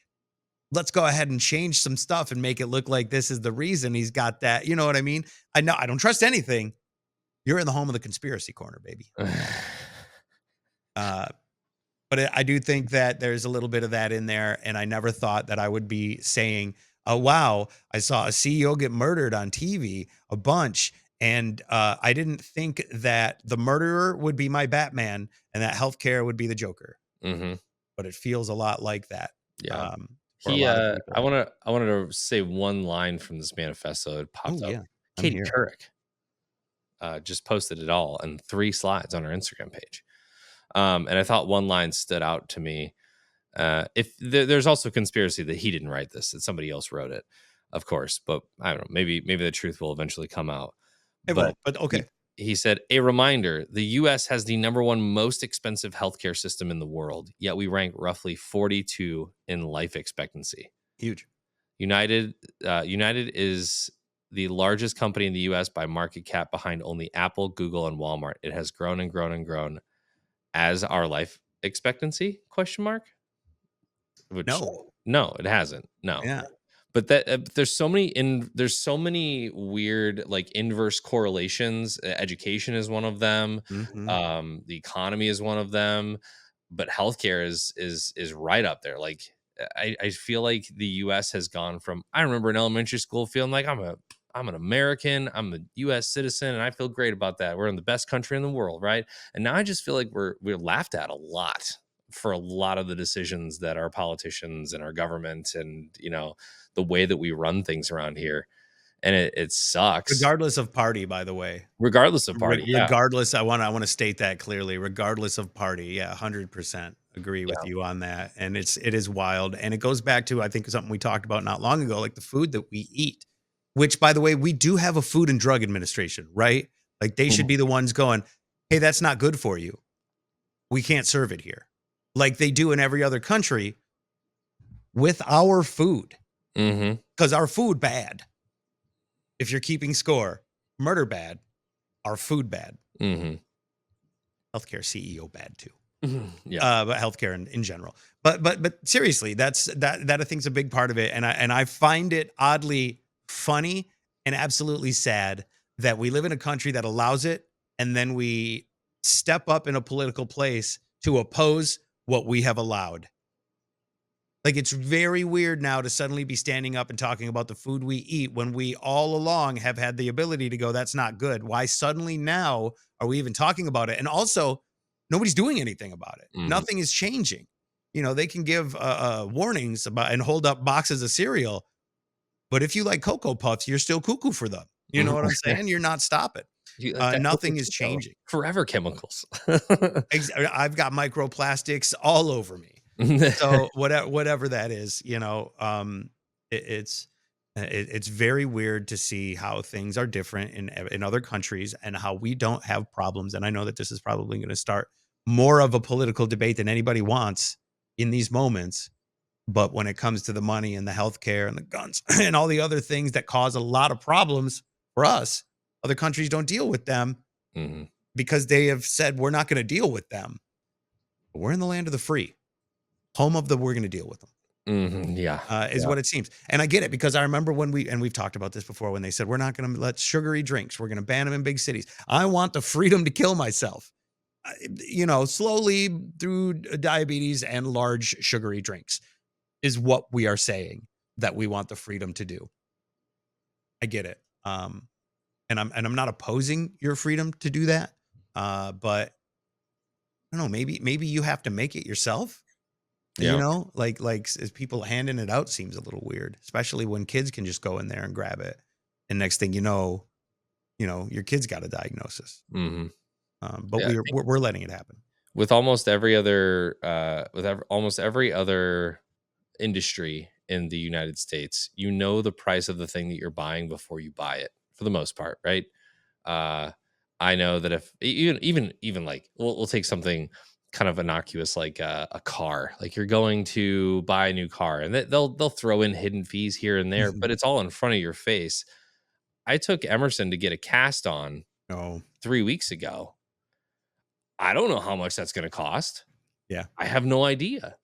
Speaker 1: let's go ahead and change some stuff and make it look like this is the reason he's got that? You know what I mean? I know I don't trust anything. You're in the home of the conspiracy corner, baby. But I do think that there's a little bit of that in there. And I never thought that I would be saying, oh, wow, I saw a CEO get murdered on TV a bunch. And I didn't think that the murderer would be my Batman and that healthcare would be the Joker. But it feels a lot like that.
Speaker 2: Yeah.
Speaker 1: I
Speaker 2: wanted to say one line from this manifesto. It popped up.
Speaker 1: Yeah,
Speaker 2: Katie Couric just posted it all in 3 slides on her Instagram page. And I thought one line stood out to me. If there's also conspiracy that he didn't write this, that somebody else wrote it, of course. But I don't know. Maybe the truth will eventually come out.
Speaker 1: But okay.
Speaker 2: He said, a reminder, the U.S. has the #1 most expensive healthcare system in the world, yet we rank roughly 42 in life expectancy.
Speaker 1: Huge.
Speaker 2: United is the largest company in the U.S. by market cap, behind only Apple, Google, and Walmart. It has grown and grown and grown as our life expectancy, ? Which, no, it hasn't. No.
Speaker 1: Yeah.
Speaker 2: But that there's so many weird, like, inverse correlations. Education is one of them. The economy is one of them, but healthcare is right up there. Like, I feel like the U.S. has gone from, I remember in elementary school feeling like I'm an American, I'm a U.S. citizen, and I feel great about that. We're in the best country in the world, right? And now I just feel like we're laughed at a lot for a lot of the decisions that our politicians and our government and the way that we run things around here, and it sucks.
Speaker 1: Regardless of party, by the way.
Speaker 2: Regardless of party,
Speaker 1: regardless, I want to state that clearly. Regardless of party, yeah, 100% agree with you on that. And it is wild, and it goes back to, I think, something we talked about not long ago, like the food that we eat. Which, by the way, we do have a Food and Drug Administration, right? Like, they should be the ones going, hey, that's not good for you. We can't serve it here, like they do in every other country with our food. Because our food bad. If you're keeping score, murder bad. our food bad,
Speaker 2: Mm-hmm.
Speaker 1: healthcare CEO bad too.
Speaker 2: Yeah.
Speaker 1: But healthcare in general. But seriously, that I think is a big part of it. And I find it oddly funny and absolutely sad that we live in a country that allows it, and then we step up in a political place to oppose what we have allowed. Like, it's very weird now to suddenly be standing up and talking about the food we eat when we all along have had the ability to go, that's not good. Why suddenly now are we even talking about it? And also, nobody's doing anything about it.
Speaker 2: Mm-hmm.
Speaker 1: Nothing is changing. They can give warnings about and hold up boxes of cereal, but if you like Cocoa Puffs, you're still cuckoo for them. You know what I'm saying? You're not stopping.
Speaker 2: That
Speaker 1: Nothing is
Speaker 2: Coca-Cola,
Speaker 1: changing.
Speaker 2: forever chemicals.
Speaker 1: I've got microplastics all over me. So whatever that is, it's very weird to see how things are different in other countries and how we don't have problems. And I know that this is probably going to start more of a political debate than anybody wants in these moments. But when it comes to the money and the healthcare and the guns and all the other things that cause a lot of problems for us, other countries don't deal with them
Speaker 2: Hmm.
Speaker 1: because they have said we're not going to deal with them. But we're in the land of the free, home of the we're going to deal with them.
Speaker 2: Yeah.
Speaker 1: Is
Speaker 2: Yeah.
Speaker 1: what it seems. And I get it because I remember when we've talked about this before, when they said, we're not going to let sugary drinks, we're going to ban them in big cities. I want the freedom to kill myself, slowly through diabetes and large sugary drinks is what we are saying that we want the freedom to do. I get it. And I'm not opposing your freedom to do that. But I don't know, maybe you have to make it yourself.
Speaker 2: Yeah.
Speaker 1: Like as people handing it out seems a little weird, especially when kids can just go in there and grab it. And next thing your kid's got a diagnosis.
Speaker 2: Hmm.
Speaker 1: But
Speaker 2: Yeah.
Speaker 1: we're letting it happen.
Speaker 2: With almost every other, almost every other industry in the United States, the price of the thing that you're buying before you buy it, for the most part, right? Uh, I know that if even like we'll take something kind of innocuous like a car, like you're going to buy a new car, and they'll throw in hidden fees here and there, but
Speaker 1: Mhm.
Speaker 2: it's all in front of your face. I took Emerson to get a cast on
Speaker 1: Oh,
Speaker 2: 3 weeks ago. I don't know how much that's going to cost.
Speaker 1: yeah.
Speaker 2: I have no idea.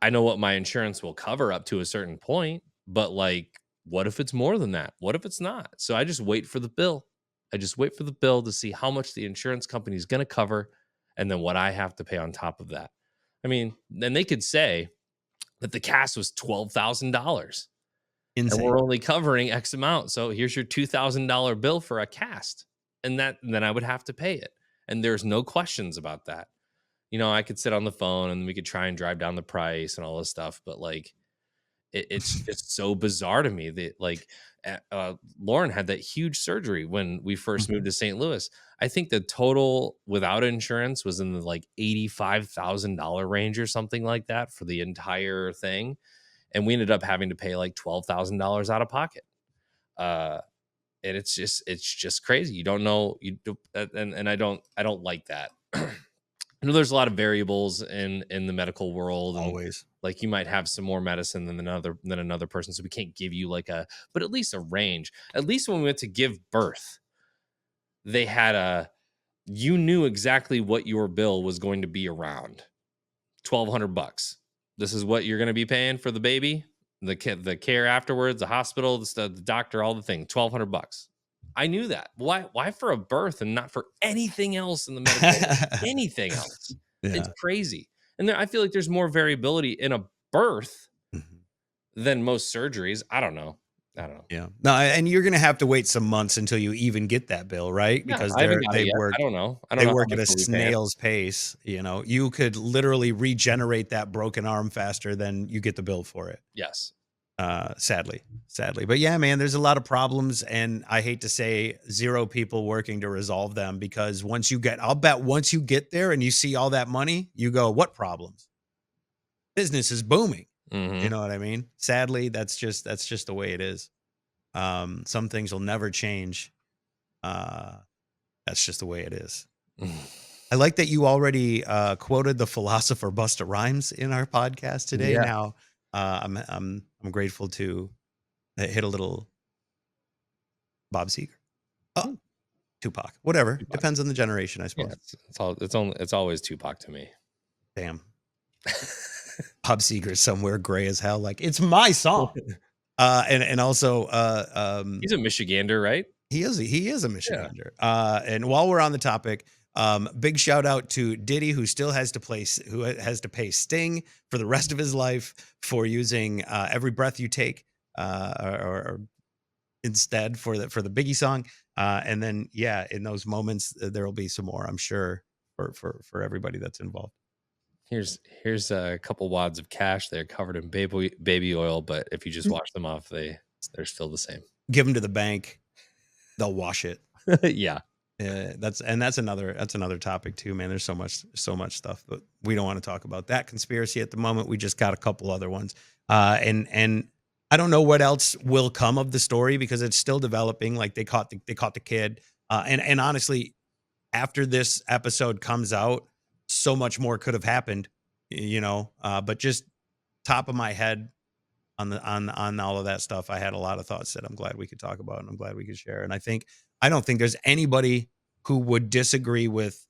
Speaker 2: I know what my insurance will cover up to a certain point, but like, what if it's more than that? What if it's not? So I just wait for the bill. I just wait for the bill to see how much the insurance company is going to cover and then what I have to pay on top of that. I mean, then they could say that the cast was $12,000 and
Speaker 1: Insane.
Speaker 2: we're only covering X amount. So here's your $2,000 bill for a cast. And then I would have to pay it. And there's no questions about that. I could sit on the phone and we could try and drive down the price and all this stuff, but like it's just so bizarre to me that like Lauren had that huge surgery when we first moved
Speaker 1: Mhm.
Speaker 2: to St. Louis. I think the total without insurance was in the like $85,000 range or something like that for the entire thing, and we ended up having to pay like $12,000 out of pocket. Uh, and it's just crazy. You don't know you do, and I don't like that. I know there's a lot of variables in the medical world, and
Speaker 1: Always.
Speaker 2: like you might have some more medicine than another person, so we can't give you like but at least a range. At least when we went to give birth, they had you knew exactly what your bill was going to be around $1,200. This is what you're going to be paying for the baby, the care afterwards, the hospital, the doctor, all the thing. $1,200. I knew that. Why for a birth and not for anything else in the medical? Anything else? It's
Speaker 1: Yeah.
Speaker 2: crazy. And I feel like there's more variability in a birth
Speaker 1: Mhm.
Speaker 2: than most surgeries. I don't know. I don't know.
Speaker 1: Yeah. No, and you're gonna have to wait some months until you even get that bill, right?
Speaker 2: Yeah,
Speaker 1: Because
Speaker 2: I haven't got it
Speaker 1: they
Speaker 2: yet.
Speaker 1: work
Speaker 2: I don't know. I don't
Speaker 1: they
Speaker 2: know how
Speaker 1: work at
Speaker 2: much
Speaker 1: a
Speaker 2: we'll be paying.
Speaker 1: snail's pace. You could literally regenerate that broken arm faster than you get the bill for it.
Speaker 2: Yes.
Speaker 1: Sadly. But yeah, man, there's a lot of problems, and I hate to say zero people working to resolve them because I'll bet once you get there and you see all that money, you go, what problems? Business is booming. You
Speaker 2: Hmm.
Speaker 1: know what I mean? Sadly, that's just the way it is. Some things will never change. Uh, that's just the way it is. I like that you already quoted the philosopher Busta Rhymes in our podcast today.
Speaker 2: Yeah.
Speaker 1: Now, I'm grateful to hit a little Bob Seger. Oh, Tupac. Whatever.
Speaker 2: Tupac.
Speaker 1: Depends on the generation, I
Speaker 2: Yeah,
Speaker 1: suppose.
Speaker 2: it's always Tupac to me.
Speaker 1: Damn. Pub Seeger somewhere gray as hell. Like, it's my song. And also
Speaker 2: He's a Michigander, right?
Speaker 1: he is a
Speaker 2: Yeah.
Speaker 1: Michigander. And while we're on the topic, big shout out to Diddy, who still has to pay Sting for the rest of his life for using Every Breath You Take or instead for the Biggie song. And then in those moments there will be some more, I'm sure, for everybody that's involved.
Speaker 2: Here's a couple wads of cash. They're covered in baby oil, but if you just wash them off, they're still the same.
Speaker 1: Give them to the bank, they'll wash it.
Speaker 2: Yeah.
Speaker 1: That's another topic too, man. There's so much stuff, but we don't want to talk about that conspiracy at the moment. We just got a couple other ones. And I don't know what else will come of the story because it's still developing. Like they caught the kid. And honestly, after this episode comes out, so much more could have happened, but just top of my head on all of that stuff, I had a lot of thoughts that I'm glad we could talk about and I'm glad we could share. And I don't think there's anybody who would disagree with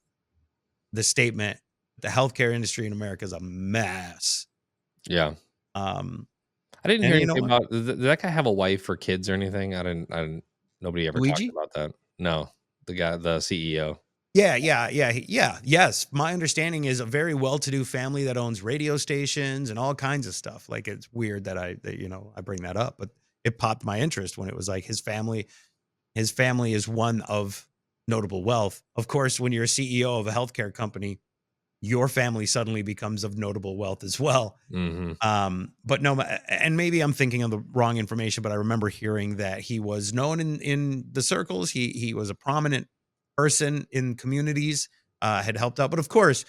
Speaker 1: the statement the healthcare industry in America is a mess.
Speaker 2: Yeah. I didn't hear anything about. Did that guy have a wife or kids or anything? I didn't. Nobody ever talked about that. No, the guy, the CEO.
Speaker 1: Yeah. Yes, my understanding is a very well-to-do family that owns radio stations and all kinds of stuff. Like, it's weird that I bring that up, but it popped my interest when it was like his family is one of notable wealth. Of course, when you're a CEO of a healthcare company, your family suddenly becomes of notable wealth as well.
Speaker 2: Mm-hmm.
Speaker 1: But no, and maybe I'm thinking of the wrong information, but I remember hearing that he was known in the circles. He was a prominent person in communities, had helped out. But of course,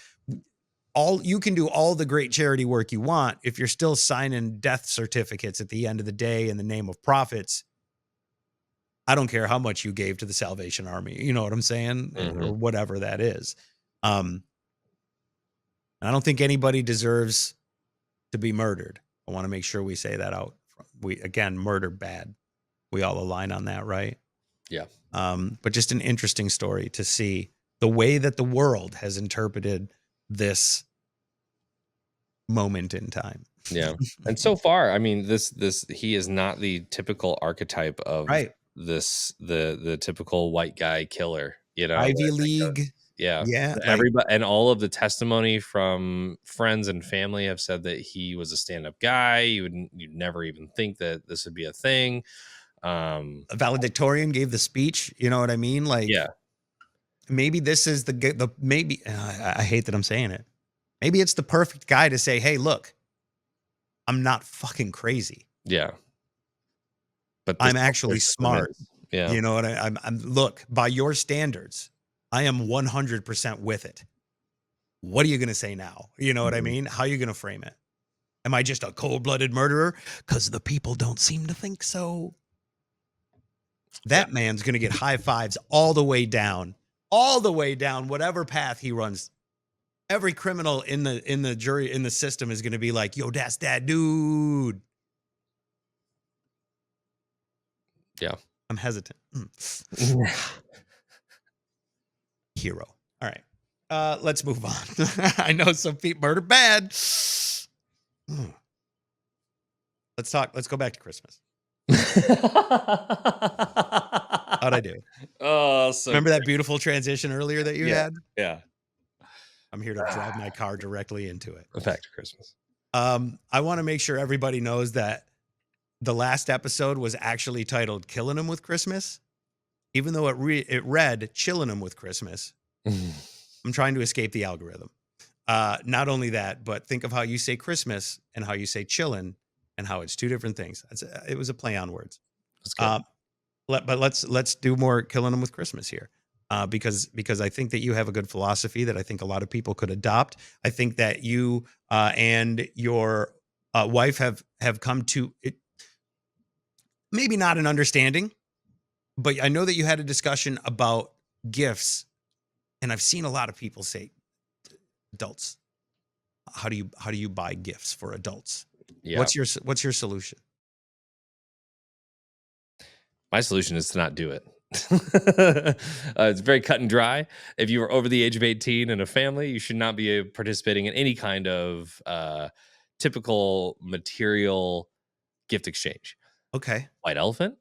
Speaker 1: you can do all the great charity work you want if you're still signing death certificates at the end of the day in the name of profits. I don't care how much you gave to the Salvation Army. You know what I'm saying?
Speaker 2: Mm-hmm.
Speaker 1: Or whatever that is. I don't think anybody deserves to be murdered. I want to make sure we say that out. Murder bad. We all align on that, right?
Speaker 2: Yeah.
Speaker 1: But just an interesting story to see the way that the world has interpreted this moment in time.
Speaker 2: Yeah. And so far, I mean, he is not the typical archetype of the typical white guy killer,
Speaker 1: Ivy League.
Speaker 2: Yeah. Everybody and all of the testimony from friends and family have said that he was a stand-up guy. You'd never even think that this would be a thing.
Speaker 1: A valedictorian gave the speech. You know what I mean? Like,
Speaker 2: yeah.
Speaker 1: Maybe this is maybe I hate that I'm saying it. Maybe it's the perfect guy to say, "Hey, look, I'm not fucking crazy.
Speaker 2: Yeah, but
Speaker 1: I'm actually smart."
Speaker 2: Yeah,
Speaker 1: you know what I'm. Look, by your standards, I am 100% with it. What are you going to say now? You know what I mean? How are you going to frame it? Am I just a cold-blooded murderer? Because the people don't seem to think so. That man's going to get high fives all the way down, whatever path he runs. Every criminal in the jury, in the system is going to be like, yo, that's that dude.
Speaker 2: Yeah.
Speaker 1: I'm hesitant. Hero. All right. Let's move on. I know some people murder bad. Let's go back to Christmas. How'd I do?
Speaker 2: Oh, so
Speaker 1: remember that beautiful transition earlier that you had?
Speaker 2: Yeah.
Speaker 1: I'm here to drive my car directly into it.
Speaker 2: Back to Christmas.
Speaker 1: I want to make sure everybody knows that the last episode was actually titled "Killing 'Em with Christmas," even though it read "Chilling 'Em with Christmas." I'm trying to escape the algorithm. Not only that, but think of how you say Christmas and how you say chillin', and how it's two different things. It was a play on words.
Speaker 2: That's good.
Speaker 1: But let's do more "Killing 'Em with Christmas" here. Because I think that you have a good philosophy that I think a lot of people could adopt. I think that you and your wife have come to it, maybe not an understanding, but I know that you had a discussion about gifts, and I've seen a lot of people say, adults, how do you buy gifts for adults?
Speaker 2: Yeah.
Speaker 1: What's your solution?
Speaker 2: My solution is to not do it. It's very cut and dry. If you are over the age of 18 in a family, you should not be participating in any kind of typical material gift exchange.
Speaker 1: Okay.
Speaker 2: White elephant,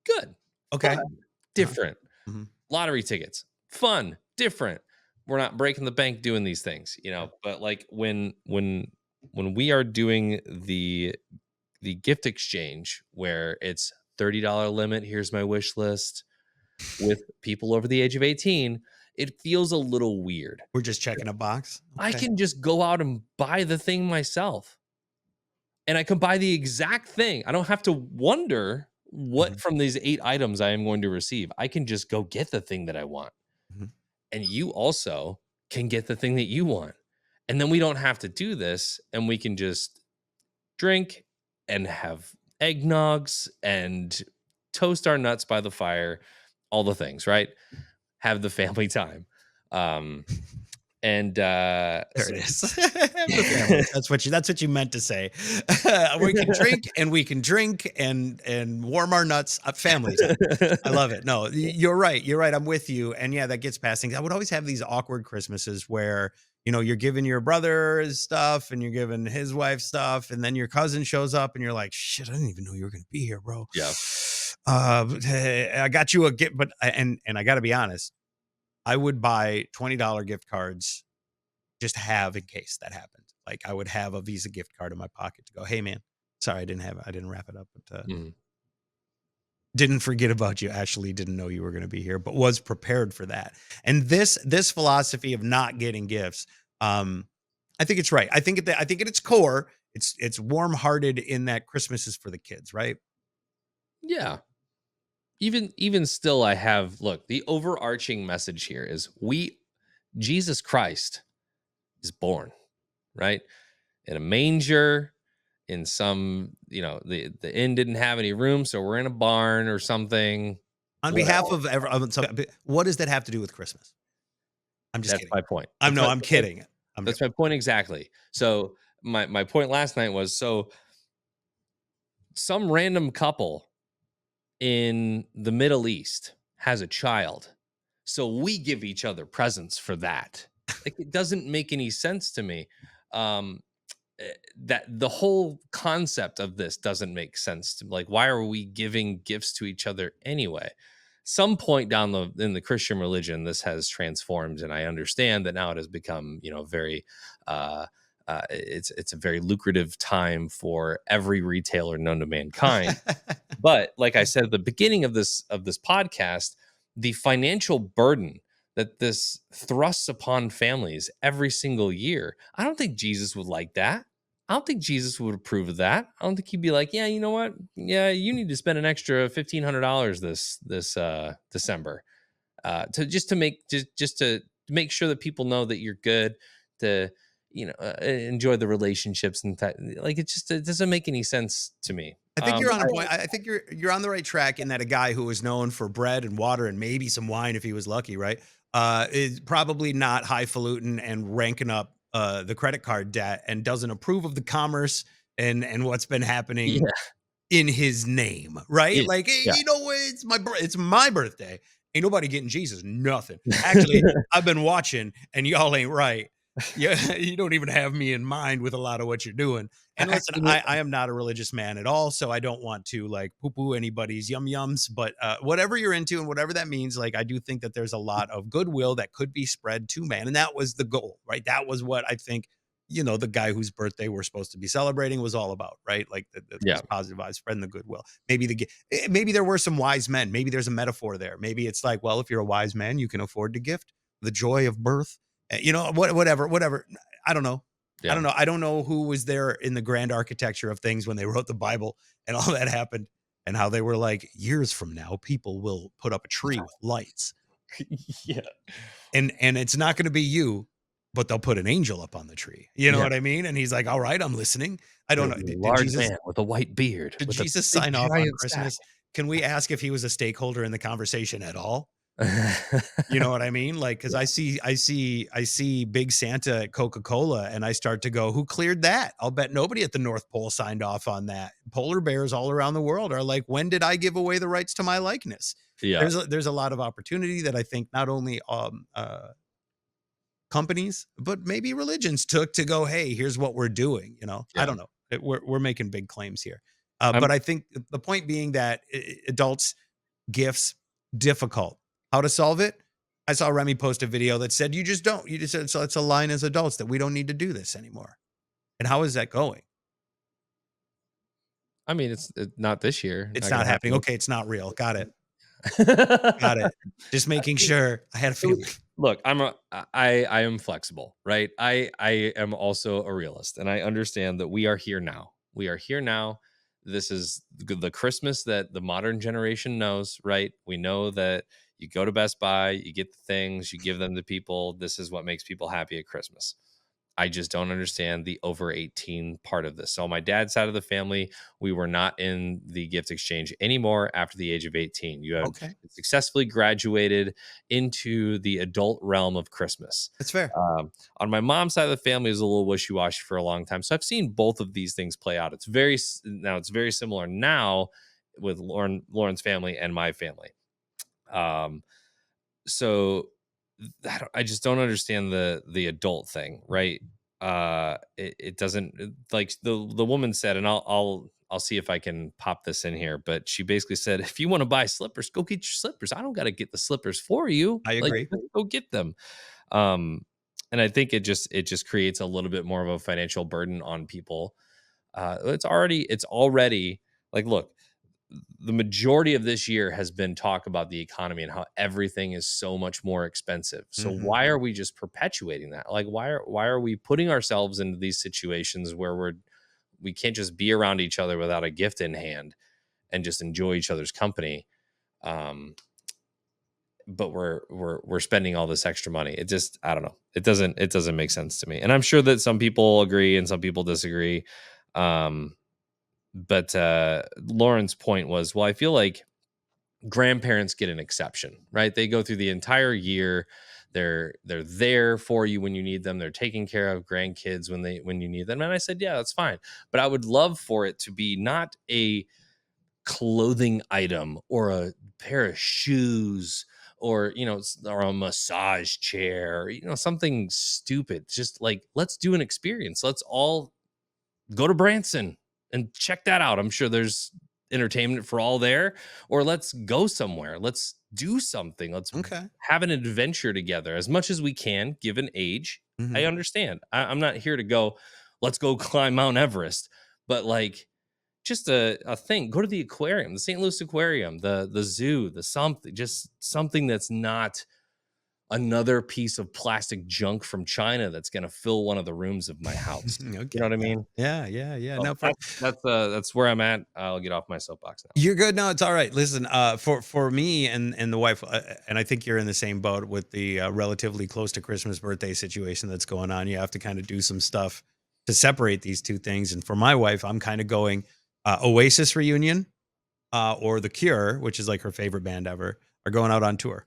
Speaker 2: good,
Speaker 1: Okay.
Speaker 2: fun, different.
Speaker 1: Mhm.
Speaker 2: Lottery tickets, fun, different. We're not breaking the bank doing these things,
Speaker 1: Okay.
Speaker 2: But like when we are doing the gift exchange where it's $30 limit, here's my wish list with people over the age of 18, it feels a little weird.
Speaker 1: We're just checking a box.
Speaker 2: I
Speaker 1: Okay.
Speaker 2: can just go out and buy the thing myself. And I can buy the exact thing. I don't have to wonder what
Speaker 1: Mhm.
Speaker 2: from these 8 items I am going to receive. I can just go get the thing that I want.
Speaker 1: Mhm.
Speaker 2: And you also can get the thing that you want. And then we don't have to do this and we can just drink and have eggnogs and toast our nuts by the fire, all the things, right? Have the family time. Um and
Speaker 1: There it is. The family. That's what you meant to say. We can drink and we can drink and warm our nuts. Family time. I love it. No, you're right. You're right. I'm with you. And yeah, that gets past things. I would always have these awkward Christmases where, you're giving your brother his stuff and you're giving his wife stuff, and then your cousin shows up and you're like, shit, I didn't even know you were gonna be here, bro.
Speaker 2: Yeah.
Speaker 1: I got you a gift, but and I gotta be honest, I would buy $20 gift cards just to have in case that happened. Like I would have a Visa gift card in my pocket to go, hey man, sorry, I didn't wrap it up, but
Speaker 2: Mhm.
Speaker 1: didn't forget about you. Actually didn't know you were going to be here, but was prepared for that. And this philosophy of not getting gifts, I think it's right. I think at its core, it's warm-hearted in that Christmas is for the kids, right?
Speaker 2: Yeah. Even still, I have look, the overarching message here is Jesus Christ is born, right? In a manger, in some, the inn didn't have any room, so we're in a barn or something.
Speaker 1: On behalf
Speaker 2: Whatever.
Speaker 1: of what does that have to do with Christmas? I'm just
Speaker 2: That's
Speaker 1: kidding.
Speaker 2: my point. That's
Speaker 1: I'm kidding. I'm
Speaker 2: that's my point exactly. So my point last night was so some random couple in the Middle East has a child. So we give each other presents for that. Like it doesn't make any sense to me. Um that the whole concept of this doesn't make sense to me. Like why are we giving gifts to each other anyway? Some point down in the Christian religion this has transformed, and I understand that now it has become, very uh it's a very lucrative time for every retailer known to mankind. But like I said at the beginning of this podcast, the financial burden that this thrusts upon families every single year, I don't think Jesus would like that. I don't think Jesus would approve of that. I don't think he'd be like, yeah, you know what? Yeah, you need to spend an extra $1,500 this December to make sure that people know that you're good, to enjoy the relationships and like it doesn't make any sense to me.
Speaker 1: I think you're on a point. I think you're on the right track in that a guy who was known for bread and water and maybe some wine if he was lucky, right? Is probably not highfalutin and ranking up the credit card debt and doesn't approve of the commerce and what's been happening
Speaker 2: Yeah,
Speaker 1: in his name, right?
Speaker 2: yeah,
Speaker 1: Like, hey,
Speaker 2: yeah.
Speaker 1: it's my birthday. Ain't nobody getting Jesus, nothing. Actually, I've been watching, and y'all ain't right. Yeah, you don't even have me in mind with a lot of what you're doing. And listen,
Speaker 2: Actually,
Speaker 1: I am not a religious man at all, so I don't want to like poo-poo anybody's yum yums. But whatever you're into and whatever that means, like I do think that there's a lot of goodwill that could be spread to man, and that was the goal, right? That was what I think the guy whose birthday we're supposed to be celebrating was all about, right? Like
Speaker 2: yeah,
Speaker 1: these positive vibes, spreading the goodwill. Maybe there were some wise men. Maybe there's a metaphor there. Maybe it's like, well, if you're a wise man, you can afford to gift the joy of birth. Whatever. I don't know. I
Speaker 2: yeah.
Speaker 1: don't know. I don't know who was there in the grand architecture of things when they wrote the Bible and all that happened, and how they were like, years from now, people will put up a tree with lights,
Speaker 2: Yeah,
Speaker 1: and it's not going to be you, but they'll put an angel up on the tree. You know
Speaker 2: yeah.
Speaker 1: what I mean? And he's like, all right, I'm listening. I don't
Speaker 2: It'll
Speaker 1: know.
Speaker 2: be a
Speaker 1: Did
Speaker 2: large
Speaker 1: Jesus
Speaker 2: man with a white beard,
Speaker 1: did
Speaker 2: with a
Speaker 1: Jesus
Speaker 2: big
Speaker 1: sign off on
Speaker 2: giant sack.
Speaker 1: Christmas? Can we ask if he was a stakeholder in the conversation at all? You know what I mean? Like, because
Speaker 2: Yeah,
Speaker 1: I see Big Santa at Coca-Cola, and I start to go, "Who cleared that?" I'll bet nobody at the North Pole signed off on that. Polar bears all around the world are like, "When did I give away the rights to my likeness?"
Speaker 2: yeah,
Speaker 1: There's a lot of opportunity that I think not only, companies, but maybe religions took to go, "Hey, here's what we're doing," you know? I
Speaker 2: yeah.
Speaker 1: don't know. We're making big claims here.
Speaker 2: I'm
Speaker 1: But I think the point being that adults gifts difficult. How to solve it? I saw Remy post a video that said, "You just don't. You just said so it's a line as adults that we don't need to do this anymore." And how is that going?
Speaker 2: I mean, it's not this year,
Speaker 1: It's
Speaker 2: not
Speaker 1: not
Speaker 2: gonna
Speaker 1: happening.
Speaker 2: happen
Speaker 1: Okay, it's not real. Got it. Got
Speaker 2: I
Speaker 1: it. Just making
Speaker 2: mean,
Speaker 1: sure. I had a
Speaker 2: so
Speaker 1: feeling.
Speaker 2: look, I am flexible, right? I am also a realist, and I understand that we are here now. We are here now. This is the Christmas that the modern generation knows, right? We know that you go to Best Buy, you get the things, you give them to people. This is what makes people happy at Christmas. I just don't understand the over 18 part of this. So on my dad's side of the family, we were not in the gift exchange anymore after the age of 18. You have
Speaker 1: Okay,
Speaker 2: successfully graduated into the adult realm of Christmas.
Speaker 1: that's fair.
Speaker 2: On my mom's side of the family, it was a little wishy-washy for a long time. So I've seen both of these things play out. It's very similar now with Lauren's family and my family. Um, so I just don't understand the adult thing, right? It doesn't like the woman said, and I'll see if I can pop this in here, but she basically said, if you want to buy slippers, go get your slippers. I don't got to get the slippers for you.
Speaker 1: I
Speaker 2: Like,
Speaker 1: agree.
Speaker 2: just go get them. Um, and I think it just creates a little bit more of a financial burden on people. It's already like, look, the majority of this year has been talk about the economy and how everything is so much more expensive. So
Speaker 1: Mhm.
Speaker 2: why are we just perpetuating that? Like, why are we putting ourselves into these situations where we can't just be around each other without a gift in hand and just enjoy each other's company? Um, but we're spending all this extra money. It just, I don't know. It doesn't make sense to me. And I'm sure that some people agree and some people disagree. Um, but Lauren's point was, well, I feel like grandparents get an exception, right? They go through the entire year. They're there for you when you need them. They're taking care of grandkids when you need them. And I said, yeah, that's fine. But I would love for it to be not a clothing item or a pair of shoes or or a massage chair, something stupid. Just like, let's do an experience. Let's all go to Branson and check that out. I'm sure there's entertainment for all there. Or let's go somewhere. Let's do something. Let's
Speaker 1: Okay.
Speaker 2: have an adventure together as much as we can, given age. I
Speaker 1: Mhm.
Speaker 2: understand. I'm not here to go, let's go climb Mount Everest, but like just a thing. Go to the aquarium, the St. Louis Aquarium, the zoo, the something, just something that's not another piece of plastic junk from China that's gonna fill one of the rooms of my house. You know
Speaker 1: Okay.
Speaker 2: what I
Speaker 1: Yeah.
Speaker 2: mean?
Speaker 1: Yeah, yeah, yeah.
Speaker 2: So
Speaker 1: No,
Speaker 2: that's where I'm at. I'll get off my soapbox now.
Speaker 1: you're good. No, it's all right. Listen, for me and the wife, and I think you're in the same boat with the relatively close to Christmas birthday situation that's going on. You have to kind of do some stuff to separate these two things. And for my wife, I'm kind of going Oasis reunion or The Cure, which is like her favorite band ever, are going out on tour.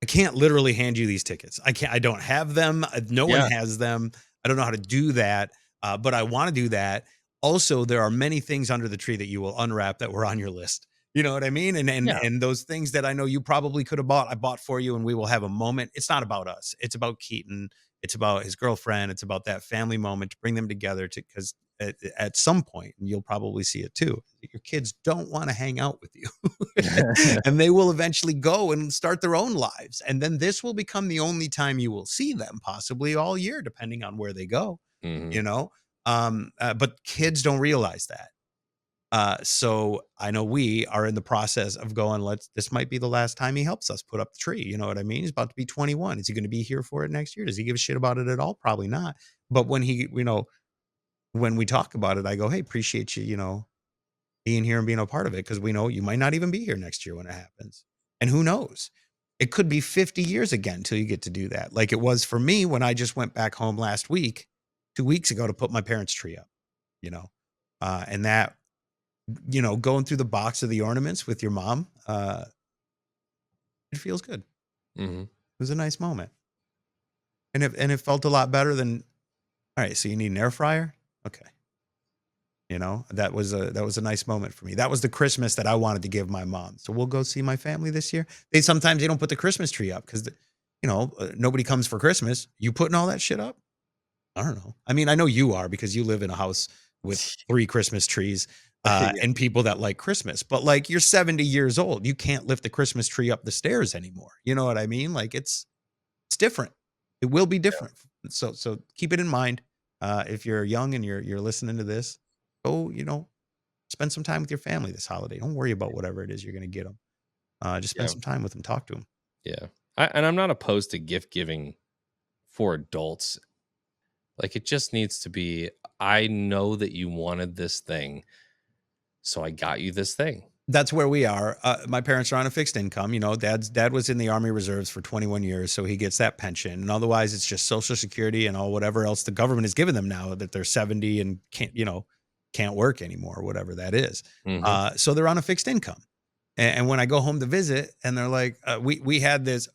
Speaker 1: I can't literally hand you these tickets. I can't. I don't have them. No one
Speaker 2: Yeah.
Speaker 1: has them. I don't know how to do that, but I want to do that. Also, there are many things under the tree that you will unwrap that were on your list. You know what I mean?
Speaker 2: Yeah.
Speaker 1: And those things that I know you probably could have bought, I bought for you, and we will have a moment. It's not about us. It's about Keaton. It's about his girlfriend. It's about that family moment to bring them together. To because at some point, and you'll probably see it too. Your kids don't want to hang out with you. And they will eventually go and start their own lives. And then this will become the only time you will see them, possibly all year, depending on where they go,
Speaker 2: Mhm.
Speaker 1: you know? But kids don't realize that. So I know we are in the process of going, this might be the last time he helps us put up the tree. You know what I mean? He's about to be 21. Is he going to be here for it next year? Does he give a shit about it at all? Probably not. But when we talk about it, I go, hey, appreciate you, being here and being a part of it because we know you might not even be here next year when it happens. And who knows? It could be 50 years again till you get to do that. Like it was for me when I just went back home last week, 2 weeks ago to put my parents' tree up, you know. And that, going through the box of the ornaments with your mom, It feels good. It
Speaker 2: Hmm.
Speaker 1: was a nice moment. And it felt a lot better than, all right, so you need an air fryer? Okay. That was a nice moment for me. That was the Christmas that I wanted to give my mom. So we'll go see my family this year. They don't put the Christmas tree up because nobody comes for Christmas. You putting all that shit up? I don't know. I mean, I know you are because you live in a house with 3 Christmas trees,
Speaker 2: Yeah.
Speaker 1: and people that like Christmas. But, like, you're 70 years old. You can't lift the Christmas tree up the stairs anymore. You know what I mean? Like, it's different. It will be different. So keep it in mind. If you're young and you're listening to this, go, spend some time with your family this holiday. Don't worry about whatever it is you're gonna get them. Just spend
Speaker 2: Yeah.
Speaker 1: some time with them. Talk to them.
Speaker 2: Yeah. And I'm not opposed to gift giving for adults. Like, it just needs to be, I know that you wanted this thing, so I got you this thing.
Speaker 1: That's where we are. My parents are on a fixed income. Dad was in the Army Reserves for 21 years, so he gets that pension. And otherwise, it's just Social Security and all whatever else the government has given them now that they're 70 and can't work anymore, or whatever that is.
Speaker 2: Hmm.
Speaker 1: So they're on a fixed income. And when I go home to visit, and they're like, we had this.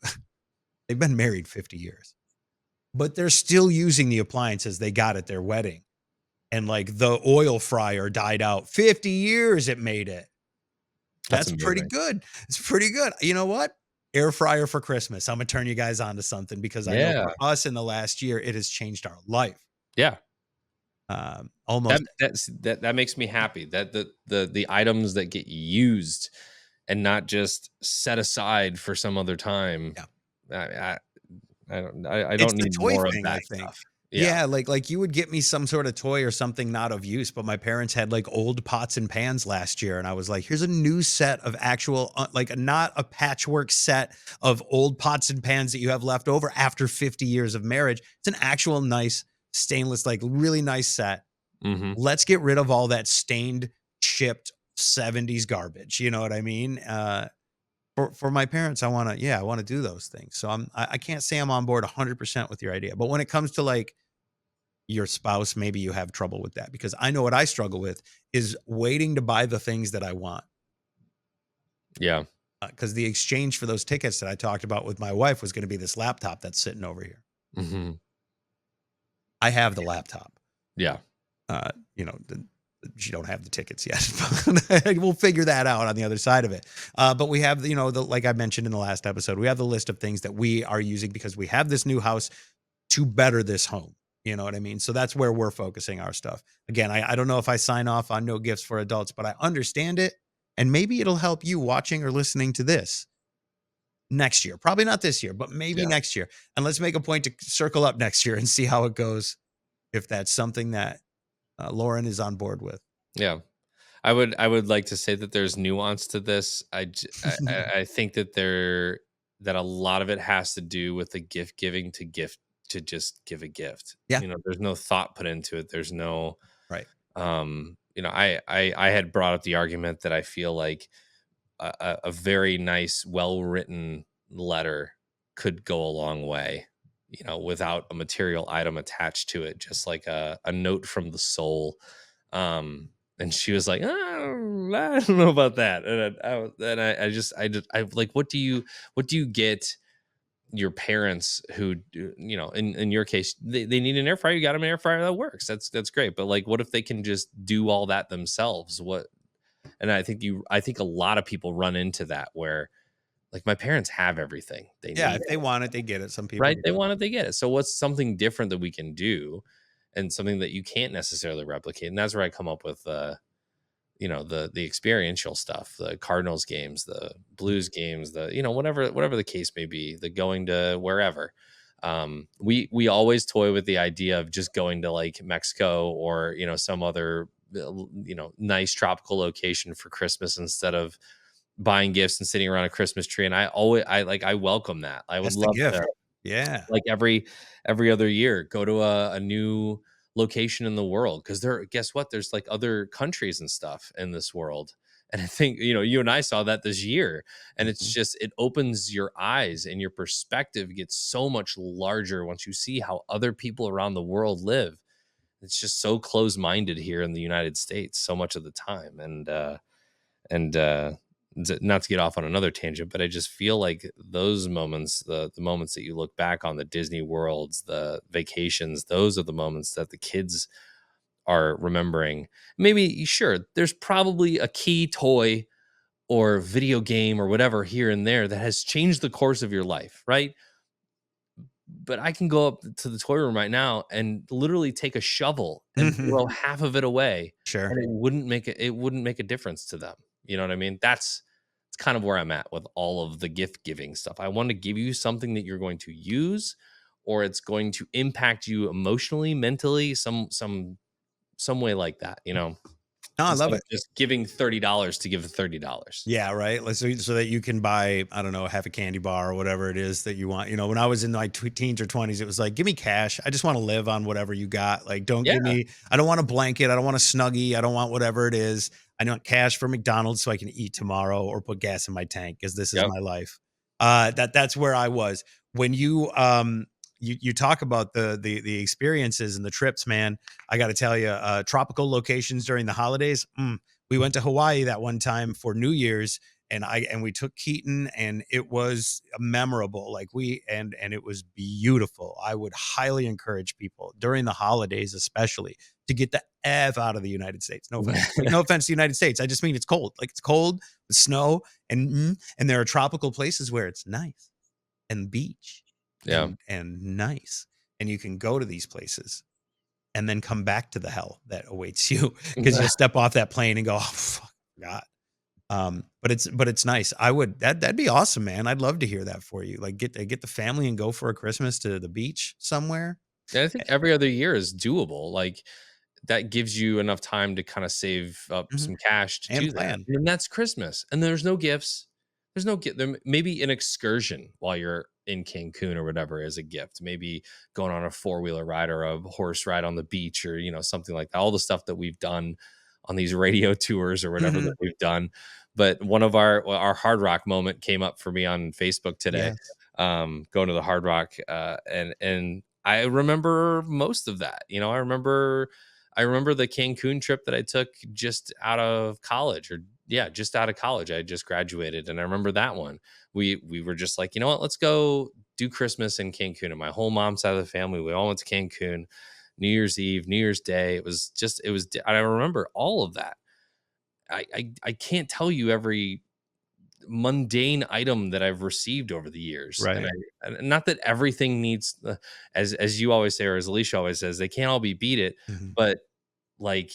Speaker 1: They've been married 50 years, but they're still using the appliances they got at their wedding. And, like, the oil fryer died out. 50 years it made it.
Speaker 2: That's
Speaker 1: That's pretty
Speaker 2: amazing.
Speaker 1: good. It's pretty good. You know what? Air fryer for Christmas. Imma turn you guys on to something because I know
Speaker 2: Yeah.
Speaker 1: for us in the last year, it has changed our life.
Speaker 2: Yeah.
Speaker 1: Almost.
Speaker 2: That makes me happy that the items that get used and not just set aside for some other time.
Speaker 1: Yeah.
Speaker 2: I I
Speaker 1: It's
Speaker 2: don't
Speaker 1: the
Speaker 2: need
Speaker 1: toy
Speaker 2: more of
Speaker 1: thing, I
Speaker 2: that
Speaker 1: think.
Speaker 2: stuff. Yeah.
Speaker 1: Yeah, like, you would get me some sorta toy or something not of use, but my parents had, like, old pots and pans last year, and I was like, "Here's a new set of actual, like, not a patchwork set of old pots and pans that you have left over after 50 years of marriage. It's an actual nice stainless, like, really nice set.
Speaker 2: Mhm.
Speaker 1: Let's get rid of all that stained, chipped 70s garbage." You know what I mean? For my parents, I wanna do those things. So I can't say I'm on board 100% with your idea, but when it comes to, like, your spouse, maybe you have trouble with that because I know what I struggle with is waiting to buy the things that I want.
Speaker 2: Yeah.
Speaker 1: Because the exchange for those tickets that I talked about with my wife was gonna be this laptop that's sitting over here.
Speaker 2: Mhm.
Speaker 1: I have the laptop.
Speaker 2: Yeah.
Speaker 1: Uh, you know, the she don't have the tickets yet. But we'll figure that out on the other side of it. But we have, like I mentioned in the last episode, we have the list of things that we are using because we have this new house to better this home. You know what I mean? So that's where we're focusing our stuff. Again, I don't know if I sign off on no gifts for adults, but I understand it. And maybe it'll help you watching or listening to this next year. Probably not this year, but maybe
Speaker 2: Yeah.
Speaker 1: next year. And let's make a point to circle up next year and see how it goes. If that's something that Lauren is on board with.
Speaker 2: Yeah. I would like to say that there's nuance to this. I think that that a lot of it has to do with the gift giving to just give a gift.
Speaker 1: Yeah.
Speaker 2: There's no thought put into it. There's no
Speaker 1: Right.
Speaker 2: I had brought up the argument that I feel like a very nice, well written letter could go a long way. Without a material item attached to it, just like a note from the soul. And she was like, I don't know about that. And I like, what do you get your parents who in your case, they need an air fryer, you got them an air fryer that works. That's great. But, like, what if they can just do all that themselves? And I think a lot of people run into that where, like, my parents have everything they
Speaker 1: Yeah,
Speaker 2: need,
Speaker 1: if they want it, they get it. Some people
Speaker 2: right?
Speaker 1: do.
Speaker 2: They want it, they get it. So what's something different that we can do, and something that you can't necessarily replicate? And that's where I come up with the experiential stuff, the Cardinals games, the Blues games, the whatever the case may be, the going to wherever. We always toy with the idea of just going to, like, Mexico or some other nice tropical location for Christmas instead of buying gifts and sitting around a Christmas tree. And I welcome that. I would
Speaker 1: That's the
Speaker 2: love
Speaker 1: gift.
Speaker 2: to,
Speaker 1: Yeah.
Speaker 2: like, every other year, go to a new location in the world, because guess what, there's, like, other countries and stuff in this world. And I think you and I saw that this year, and it's
Speaker 1: Mhm.
Speaker 2: just, it opens your eyes, and your perspective gets so much larger once you see how other people around the world live. It's just so close-minded here in the United States so much of the time. And not to get off on another tangent, but I just feel like those moments, the moments that you look back on, the Disney worlds, the vacations, those are the moments that the kids are remembering. Maybe, sure, there's probably a key toy or video game or whatever here and there that has changed the course of your life, right? But I can go up to the toy room right now and literally take a shovel and throw half of it away,
Speaker 1: Sure.
Speaker 2: and it wouldn't make a difference to them. You know what I mean? It's kind of where I'm at with all of the gift giving stuff. I want to give you something that you're going to use, or it's going to impact you emotionally, mentally, some way like that,
Speaker 1: No, I
Speaker 2: instead
Speaker 1: love
Speaker 2: of
Speaker 1: it.
Speaker 2: just giving $30 to give $30.
Speaker 1: Yeah, right. Like so that you can buy, I don't know, half a candy bar or whatever it is that you want. When I was in my teens or 20s, it was like, give me cash. I just want to live on whatever you got. Like, don't
Speaker 2: Yeah.
Speaker 1: give me, I don't want a blanket. I don't want a snuggie. I don't want whatever it is. I want cash for McDonald's so I can eat tomorrow or put gas in my tank because this is
Speaker 2: Yep.
Speaker 1: my life. That's where I was when you talk about the experiences and the trips, man. I got to tell you, tropical locations during the holidays. We went to Hawaii that one time for New Year's, and we took Keaton, and it was memorable. Like and it was beautiful. I would highly encourage people during the holidays, especially, to get the F out of the United States. No offense, like, no offense to the United States. I just mean it's cold. Like it's cold with snow, and there are tropical places where it's nice and beach
Speaker 2: Yeah.
Speaker 1: and nice, and you can go to these places and then come back to the hell that awaits you because you'll step off that plane and go, oh, fuck, God. But it's nice. That'd be awesome, man. I'd love to hear that for you. Like get the family and go for a Christmas to the beach somewhere.
Speaker 2: And I think every other year is doable. Like that gives you enough time to kind of save up
Speaker 1: Mhm.
Speaker 2: some cash to
Speaker 1: And
Speaker 2: do that.
Speaker 1: plan.
Speaker 2: And that's Christmas. And there's no gifts. There's no gift. Maybe an excursion while you're in Cancun or whatever is a gift. Maybe going on a four-wheeler ride or a horse ride on the beach or, something like that. All the stuff that we've done on these radio tours or whatever that
Speaker 1: Mhm.
Speaker 2: we've done. But one of our Hard Rock moment came up for me on Facebook today.
Speaker 1: Yes.
Speaker 2: Going to the Hard Rock, and I remember most of that. I remember the Cancun trip that I took just out of college, or yeah, just out of college. I had just graduated, and I remember that one. We were just like, you know what, let's go do Christmas in Cancun. And my whole mom's side of the family, we all went to Cancun. New Year's Eve, New Year's Day. I remember all of that. I can't tell you every mundane item that I've received over the years.
Speaker 1: Right.
Speaker 2: And not that everything needs as you always say, or as Alicia always says, they can't all be beat it,
Speaker 1: Mhm.
Speaker 2: but like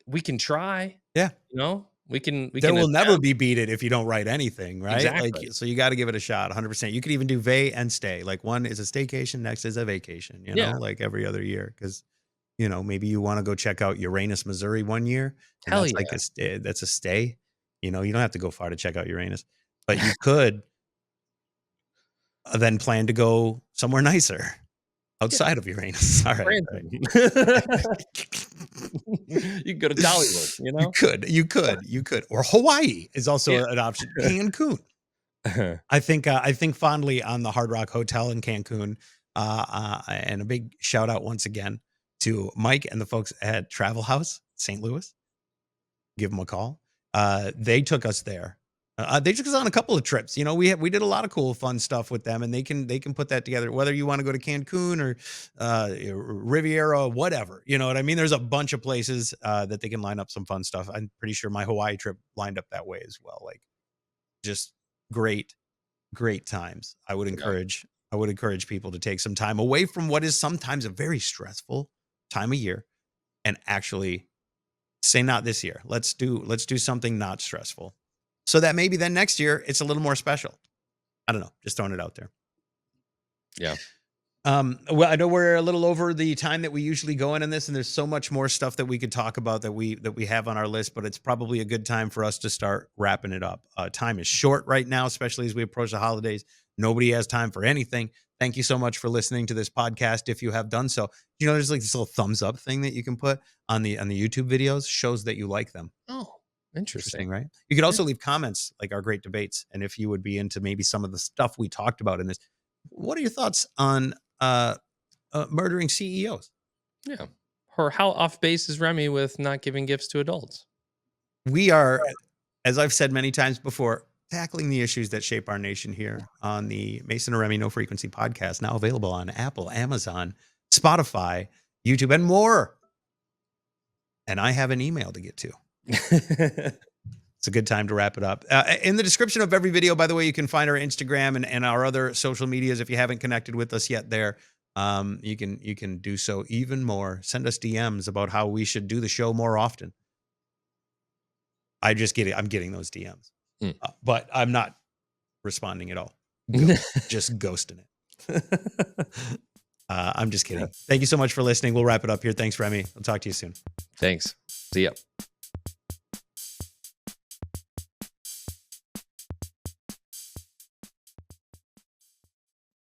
Speaker 2: we can try,
Speaker 1: Yeah.
Speaker 2: we can
Speaker 1: There will never
Speaker 2: attempt.
Speaker 1: be beat it if you don't write anything, right? Like,
Speaker 2: Exactly.
Speaker 1: so you got to give it a shot 100%. You could even do vay and stay. Like one is a staycation, next is a vacation,
Speaker 2: Yeah.
Speaker 1: like every other year. Cause maybe you want to go check out Uranus, Missouri one year, and
Speaker 2: Hell
Speaker 1: that's like
Speaker 2: yeah.
Speaker 1: that's a stay. You don't have to go far to check out Uranus, but you could then plan to go somewhere nicer
Speaker 2: Yeah.
Speaker 1: outside of Uranus. All right. All
Speaker 2: Scranton.
Speaker 1: right.
Speaker 2: You can go to Dollywood,
Speaker 1: You could, or Hawaii is also
Speaker 2: Yeah.
Speaker 1: an option. Cancun. I think fondly on the Hard Rock Hotel in Cancun, and a big shout out once again to Mike and the folks at Travel House St. Louis. Give them a call. They took us there. They took us on a couple of trips. We did a lot of cool, fun stuff with them, and they can put that together. Whether you want to go to Cancun or Riviera, whatever, you know what I mean. There's a bunch of places that they can line up some fun stuff. I'm pretty sure my Hawaii trip lined up that way as well. Like just great, great times.
Speaker 2: Yeah.
Speaker 1: I would encourage people to take some time away from what is sometimes a very stressful time of year and actually say, not this year. Let's do something not stressful. So that maybe then next year it's a little more special. I don't know, just throwing it out there.
Speaker 2: Yeah.
Speaker 1: Well, I know we're a little over the time that we usually go in this, and there's so much more stuff that we could talk about that we have on our list, but it's probably a good time for us to start wrapping it up. Time is short right now, especially as we approach the holidays. Nobody has time for anything. Thank you so much for listening to this podcast. If you have done so, there's like this little thumbs up thing that you can put on the YouTube videos, shows that you like them.
Speaker 2: Oh,
Speaker 1: Interesting,
Speaker 2: interesting.
Speaker 1: right? You could
Speaker 2: Yeah.
Speaker 1: also leave comments like our great debates. And if you would be into maybe some of the stuff we talked about in this, what are your thoughts on murdering CEOs?
Speaker 2: Yeah. Or how off base is Remy with not giving gifts to adults?
Speaker 1: We are. as I've said many times before, tackling the issues that shape our nation here on the Mason and Remy No Frequency podcast, now available on Apple, Amazon, Spotify, YouTube, and more. And I have an email to get to. It's a good time to wrap it up. In the description of every video, by the way, you can find our Instagram and our other social medias. If you haven't connected with us yet there, you can do so even more. Send us DMs about how we should do the show more often. I'm getting those DMs, but I'm not responding at all. Just ghosting it. I'm just kidding. Thank you so much for listening. We'll wrap it up here. Thanks, Remy. I'll talk to you soon.
Speaker 2: Thanks. See ya.